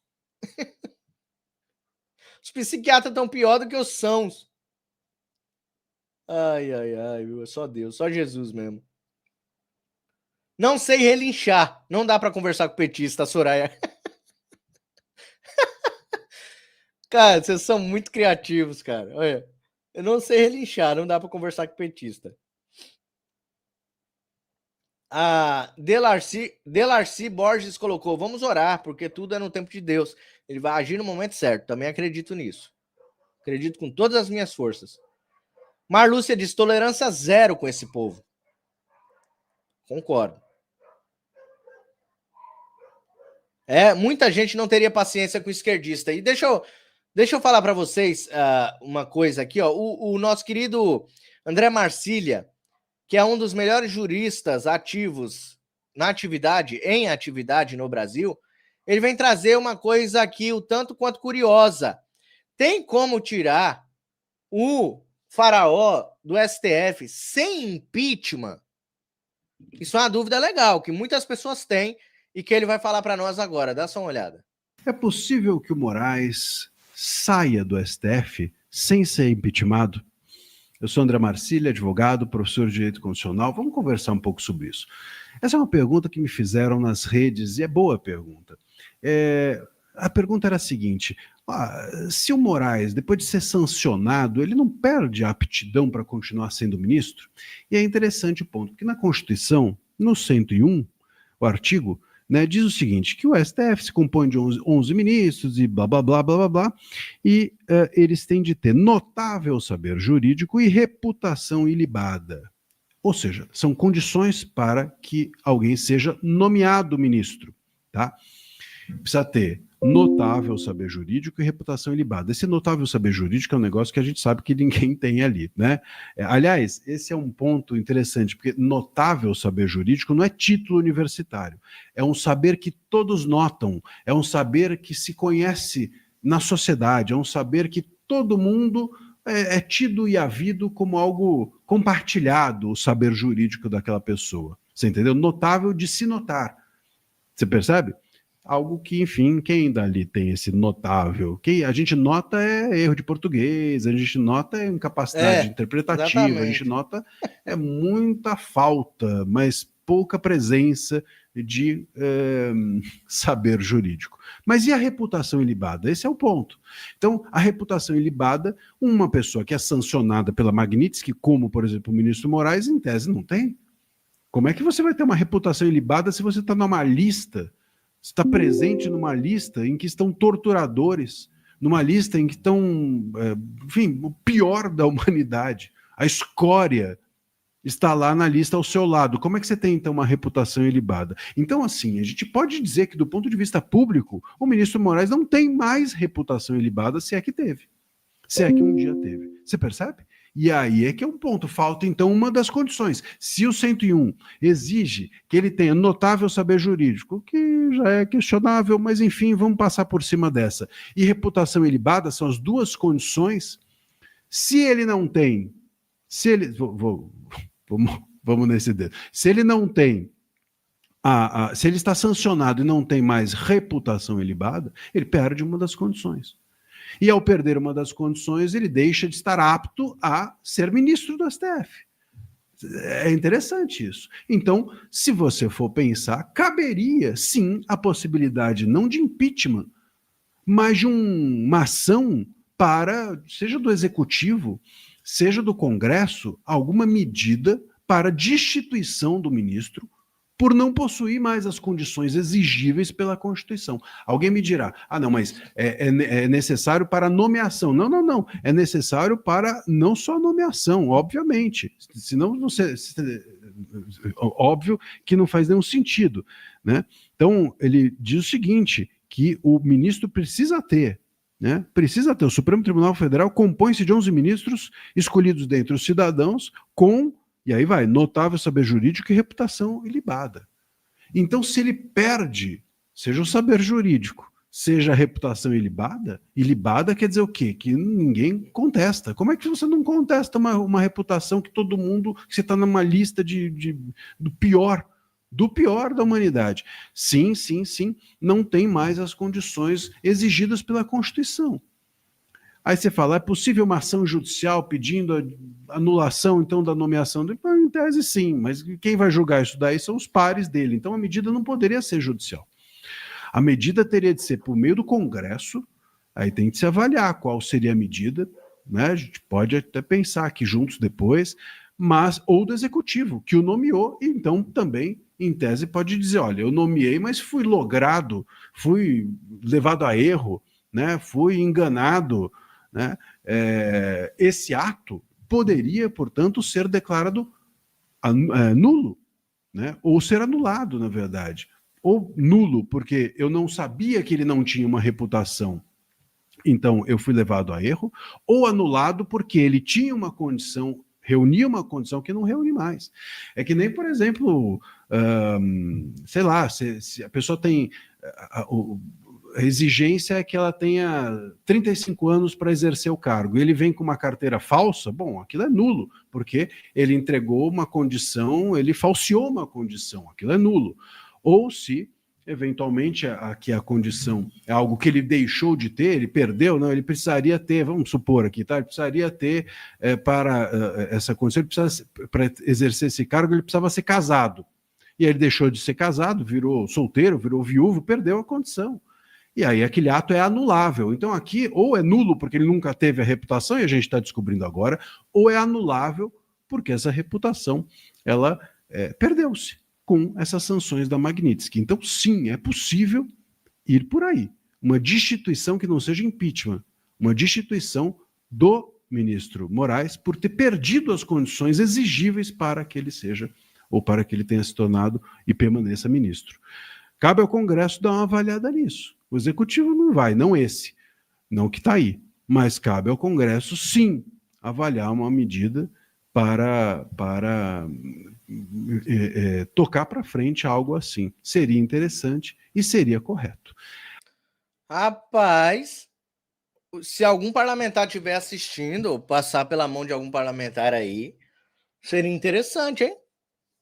Os psiquiatras estão pior do que os sãos. Ai, ai, ai, viu? É só Deus, só Jesus mesmo. Não sei relinchar. Não dá para conversar com o petista, Soraya. Cara, vocês são muito criativos, cara. Olha, eu não sei relinchar, não dá para conversar com o petista. A Delarcy Borges colocou, vamos orar, porque tudo é no tempo de Deus. Ele vai agir no momento certo. Também acredito nisso. Acredito com todas as minhas forças. Marlúcia diz, tolerância zero com esse povo. Concordo. Muita gente não teria paciência com o esquerdista. E deixa eu falar para vocês uma coisa aqui, ó. O nosso querido André Marcília, que é um dos melhores juristas ativos em atividade no Brasil, ele vem trazer uma coisa aqui o tanto quanto curiosa. tem como tirar o faraó do STF sem impeachment? Isso é uma dúvida legal, que muitas pessoas têm e que ele vai falar para nós agora. Dá só uma olhada. É possível que o Moraes saia do STF sem ser impeachmentado? Eu sou André Marcília, advogado, professor de Direito Constitucional. Vamos conversar um pouco sobre isso. Essa é uma pergunta que me fizeram nas redes e é boa pergunta. A pergunta era a seguinte: se o Moraes, depois de ser sancionado, ele não perde a aptidão para continuar sendo ministro? E é interessante o ponto, porque na Constituição, no 101, o artigo, né, diz o seguinte, que o STF se compõe de 11 ministros e blá, blá, blá, blá, blá, blá, e eles têm de ter notável saber jurídico e reputação ilibada. Ou seja, são condições para que alguém seja nomeado ministro, tá? Precisa ter notável saber jurídico e reputação ilibada. Esse notável saber jurídico é um negócio que a gente sabe que ninguém tem ali, né? Aliás, esse é um ponto interessante, porque notável saber jurídico não é título universitário, é um saber que todos notam, é um saber que se conhece na sociedade, é um saber que todo mundo é tido e havido como algo compartilhado, o saber jurídico daquela pessoa. Você entendeu? Notável de se notar. Você percebe? Algo que, enfim, quem dali tem esse notável? Quem a gente nota é erro de português, a gente nota é incapacidade interpretativa, exatamente. A gente nota é muita falta, mas pouca presença de saber jurídico. Mas e a reputação ilibada? Esse é o ponto. Então, a reputação ilibada, uma pessoa que é sancionada pela Magnitsky, como, por exemplo, o ministro Moraes, em tese não tem. Como é que você vai ter uma reputação ilibada se você está numa lista, está presente numa lista em que estão torturadores, numa lista em que estão, enfim, o pior da humanidade, a escória está lá na lista ao seu lado. Como é que você tem, então, uma reputação ilibada? Então, assim, a gente pode dizer que, do ponto de vista público, o ministro Moraes não tem mais reputação ilibada, se é que teve. Se é que um dia teve. Você percebe? E aí é que é um ponto. Falta, então, uma das condições. Se o 101 exige que ele tenha notável saber jurídico, que já é questionável, mas, enfim, vamos passar por cima dessa. E reputação ilibada são as duas condições. Se ele não tem, se ele... Vamos nesse dedo. Se ele não tem, se ele está sancionado e não tem mais reputação ilibada, ele perde uma das condições. E ao perder uma das condições, ele deixa de estar apto a ser ministro do STF. É interessante isso. Então, se você for pensar, caberia sim a possibilidade não de impeachment, mas de uma ação para, seja do executivo, seja do Congresso, alguma medida para destituição do ministro por não possuir mais as condições exigíveis pela Constituição. Alguém me dirá, não, mas é necessário para nomeação. Não. É necessário para não só nomeação, obviamente. Senão óbvio que não faz nenhum sentido, né? Então, ele diz o seguinte, que o ministro precisa ter, né? Precisa ter. O Supremo Tribunal Federal compõe-se de 11 ministros escolhidos dentre os cidadãos com, e aí vai, notável saber jurídico e reputação ilibada. Então, se ele perde, seja o saber jurídico, seja a reputação ilibada quer dizer o quê? Que ninguém contesta. Como é que você não contesta uma reputação que todo mundo, que você está numa lista do pior da humanidade? Sim, não tem mais as condições exigidas pela Constituição. Aí você fala, é possível uma ação judicial pedindo a anulação, então, da nomeação dele? Em tese, sim, mas quem vai julgar isso daí são os pares dele. Então, a medida não poderia ser judicial. A medida teria de ser por meio do Congresso, aí tem que se avaliar qual seria a medida, né? A gente pode até pensar aqui juntos depois, mas ou do Executivo, que o nomeou, e então também, em tese, pode dizer, olha, eu nomeei, mas fui logrado, fui levado a erro, né? Fui enganado, né? Esse ato poderia, portanto, ser declarado nulo, né? Ou ser anulado, na verdade. Ou nulo, porque eu não sabia que ele não tinha uma reputação, então eu fui levado a erro, ou anulado porque ele tinha uma condição, reunia uma condição que não reúne mais. É que nem, por exemplo, sei lá, se a pessoa tem a exigência é que ela tenha 35 anos para exercer o cargo. Ele vem com uma carteira falsa, bom, aquilo é nulo, porque ele entregou uma condição, ele falseou uma condição, aquilo é nulo. Ou se, eventualmente, aqui a condição é algo que ele deixou de ter, ele perdeu, não, ele precisaria ter, vamos supor aqui, tá? Ele precisaria ter, para essa condição, para exercer esse cargo, ele precisava ser casado. E aí ele deixou de ser casado, virou solteiro, virou viúvo, perdeu a condição. E aí aquele ato é anulável. Então aqui, ou é nulo porque ele nunca teve a reputação, e a gente está descobrindo agora, ou é anulável porque essa reputação, ela perdeu-se com essas sanções da Magnitsky. Então sim, é possível ir por aí. Uma destituição que não seja impeachment, uma destituição do ministro Moraes por ter perdido as condições exigíveis para que ele seja, ou para que ele tenha se tornado e permaneça ministro. Cabe ao Congresso dar uma avaliada nisso. O Executivo não vai, não esse, não que está aí, mas cabe ao Congresso, sim, avaliar uma medida para tocar para frente algo assim. Seria interessante e seria correto. Rapaz, se algum parlamentar estiver assistindo, ou passar pela mão de algum parlamentar aí, seria interessante, hein?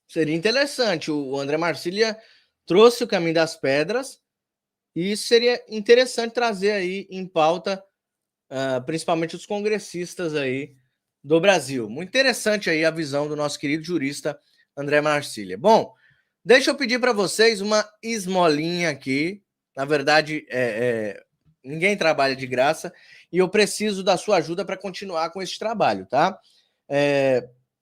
Seria interessante. O André Marcília trouxe o caminho das pedras e seria interessante trazer aí em pauta, principalmente os congressistas aí do Brasil. Muito interessante aí a visão do nosso querido jurista André Marcília. Bom, deixa eu pedir para vocês uma esmolinha aqui. Na verdade, ninguém trabalha de graça e eu preciso da sua ajuda para continuar com esse trabalho, tá?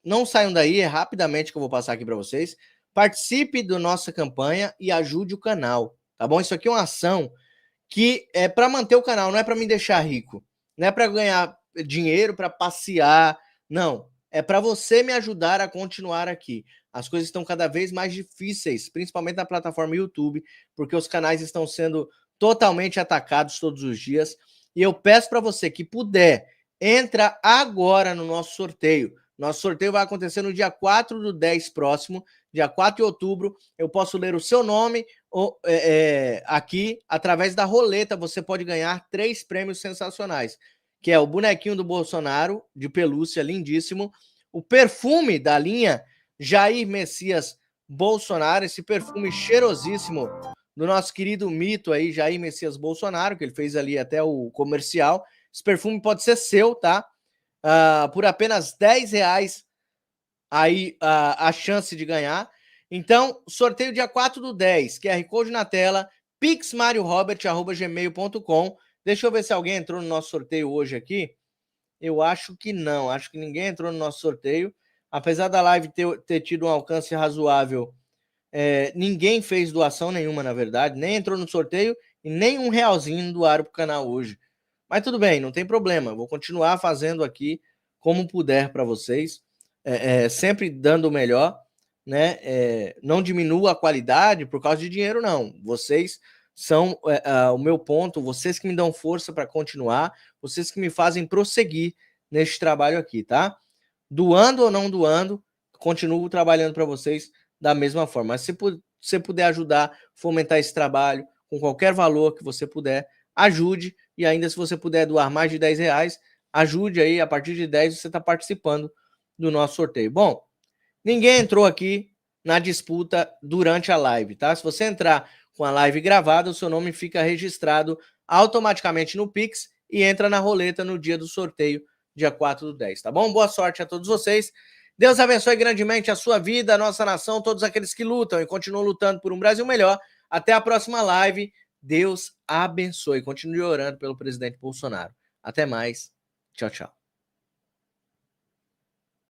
Não saiam daí, é rapidamente que eu vou passar aqui para vocês. Participe da nossa campanha e ajude o canal, tá bom? Isso aqui é uma ação que é para manter o canal, não é para me deixar rico, não é para ganhar dinheiro, para passear, não. É para você me ajudar a continuar aqui. As coisas estão cada vez mais difíceis, principalmente na plataforma YouTube, porque os canais estão sendo totalmente atacados todos os dias. E eu peço para você que puder, entra agora no nosso sorteio. Nosso sorteio vai acontecer no dia 4/10 próximo, dia 4 de outubro. Eu posso ler o seu nome aqui, através da roleta. Você pode ganhar 3 prêmios sensacionais, que é o bonequinho do Bolsonaro, de pelúcia, lindíssimo. O perfume da linha Jair Messias Bolsonaro, esse perfume cheirosíssimo do nosso querido mito aí, Jair Messias Bolsonaro, que ele fez ali até o comercial. Esse perfume pode ser seu, tá? Por apenas R$10 aí a chance de ganhar. Então, sorteio dia 4/10, QR Code na tela, pixmariorobert@gmail.com. Deixa eu ver se alguém entrou no nosso sorteio hoje aqui. Eu acho que não, acho que ninguém entrou no nosso sorteio. Apesar da live ter tido um alcance razoável, ninguém fez doação nenhuma, na verdade, nem entrou no sorteio e nem R$1 doaram para o canal hoje. Mas tudo bem, não tem problema. Vou continuar fazendo aqui como puder para vocês, sempre dando o melhor, né? Não diminua a qualidade por causa de dinheiro, não. Vocês são o meu ponto, vocês que me dão força para continuar, vocês que me fazem prosseguir neste trabalho aqui, tá? Doando ou não doando, continuo trabalhando para vocês da mesma forma. Mas se você puder ajudar, fomentar esse trabalho com qualquer valor que você puder, ajude. E ainda se você puder doar mais de R$10, ajude aí. A partir de 10 você está participando do nosso sorteio. Bom, ninguém entrou aqui na disputa durante a live, tá? Se você entrar com a live gravada, o seu nome fica registrado automaticamente no Pix e entra na roleta no dia do sorteio, dia 4/10, tá bom? Boa sorte a todos vocês. Deus abençoe grandemente a sua vida, a nossa nação, todos aqueles que lutam e continuam lutando por um Brasil melhor. Até a próxima live. Deus abençoe. Continue orando pelo presidente Bolsonaro. Até mais. Tchau, tchau.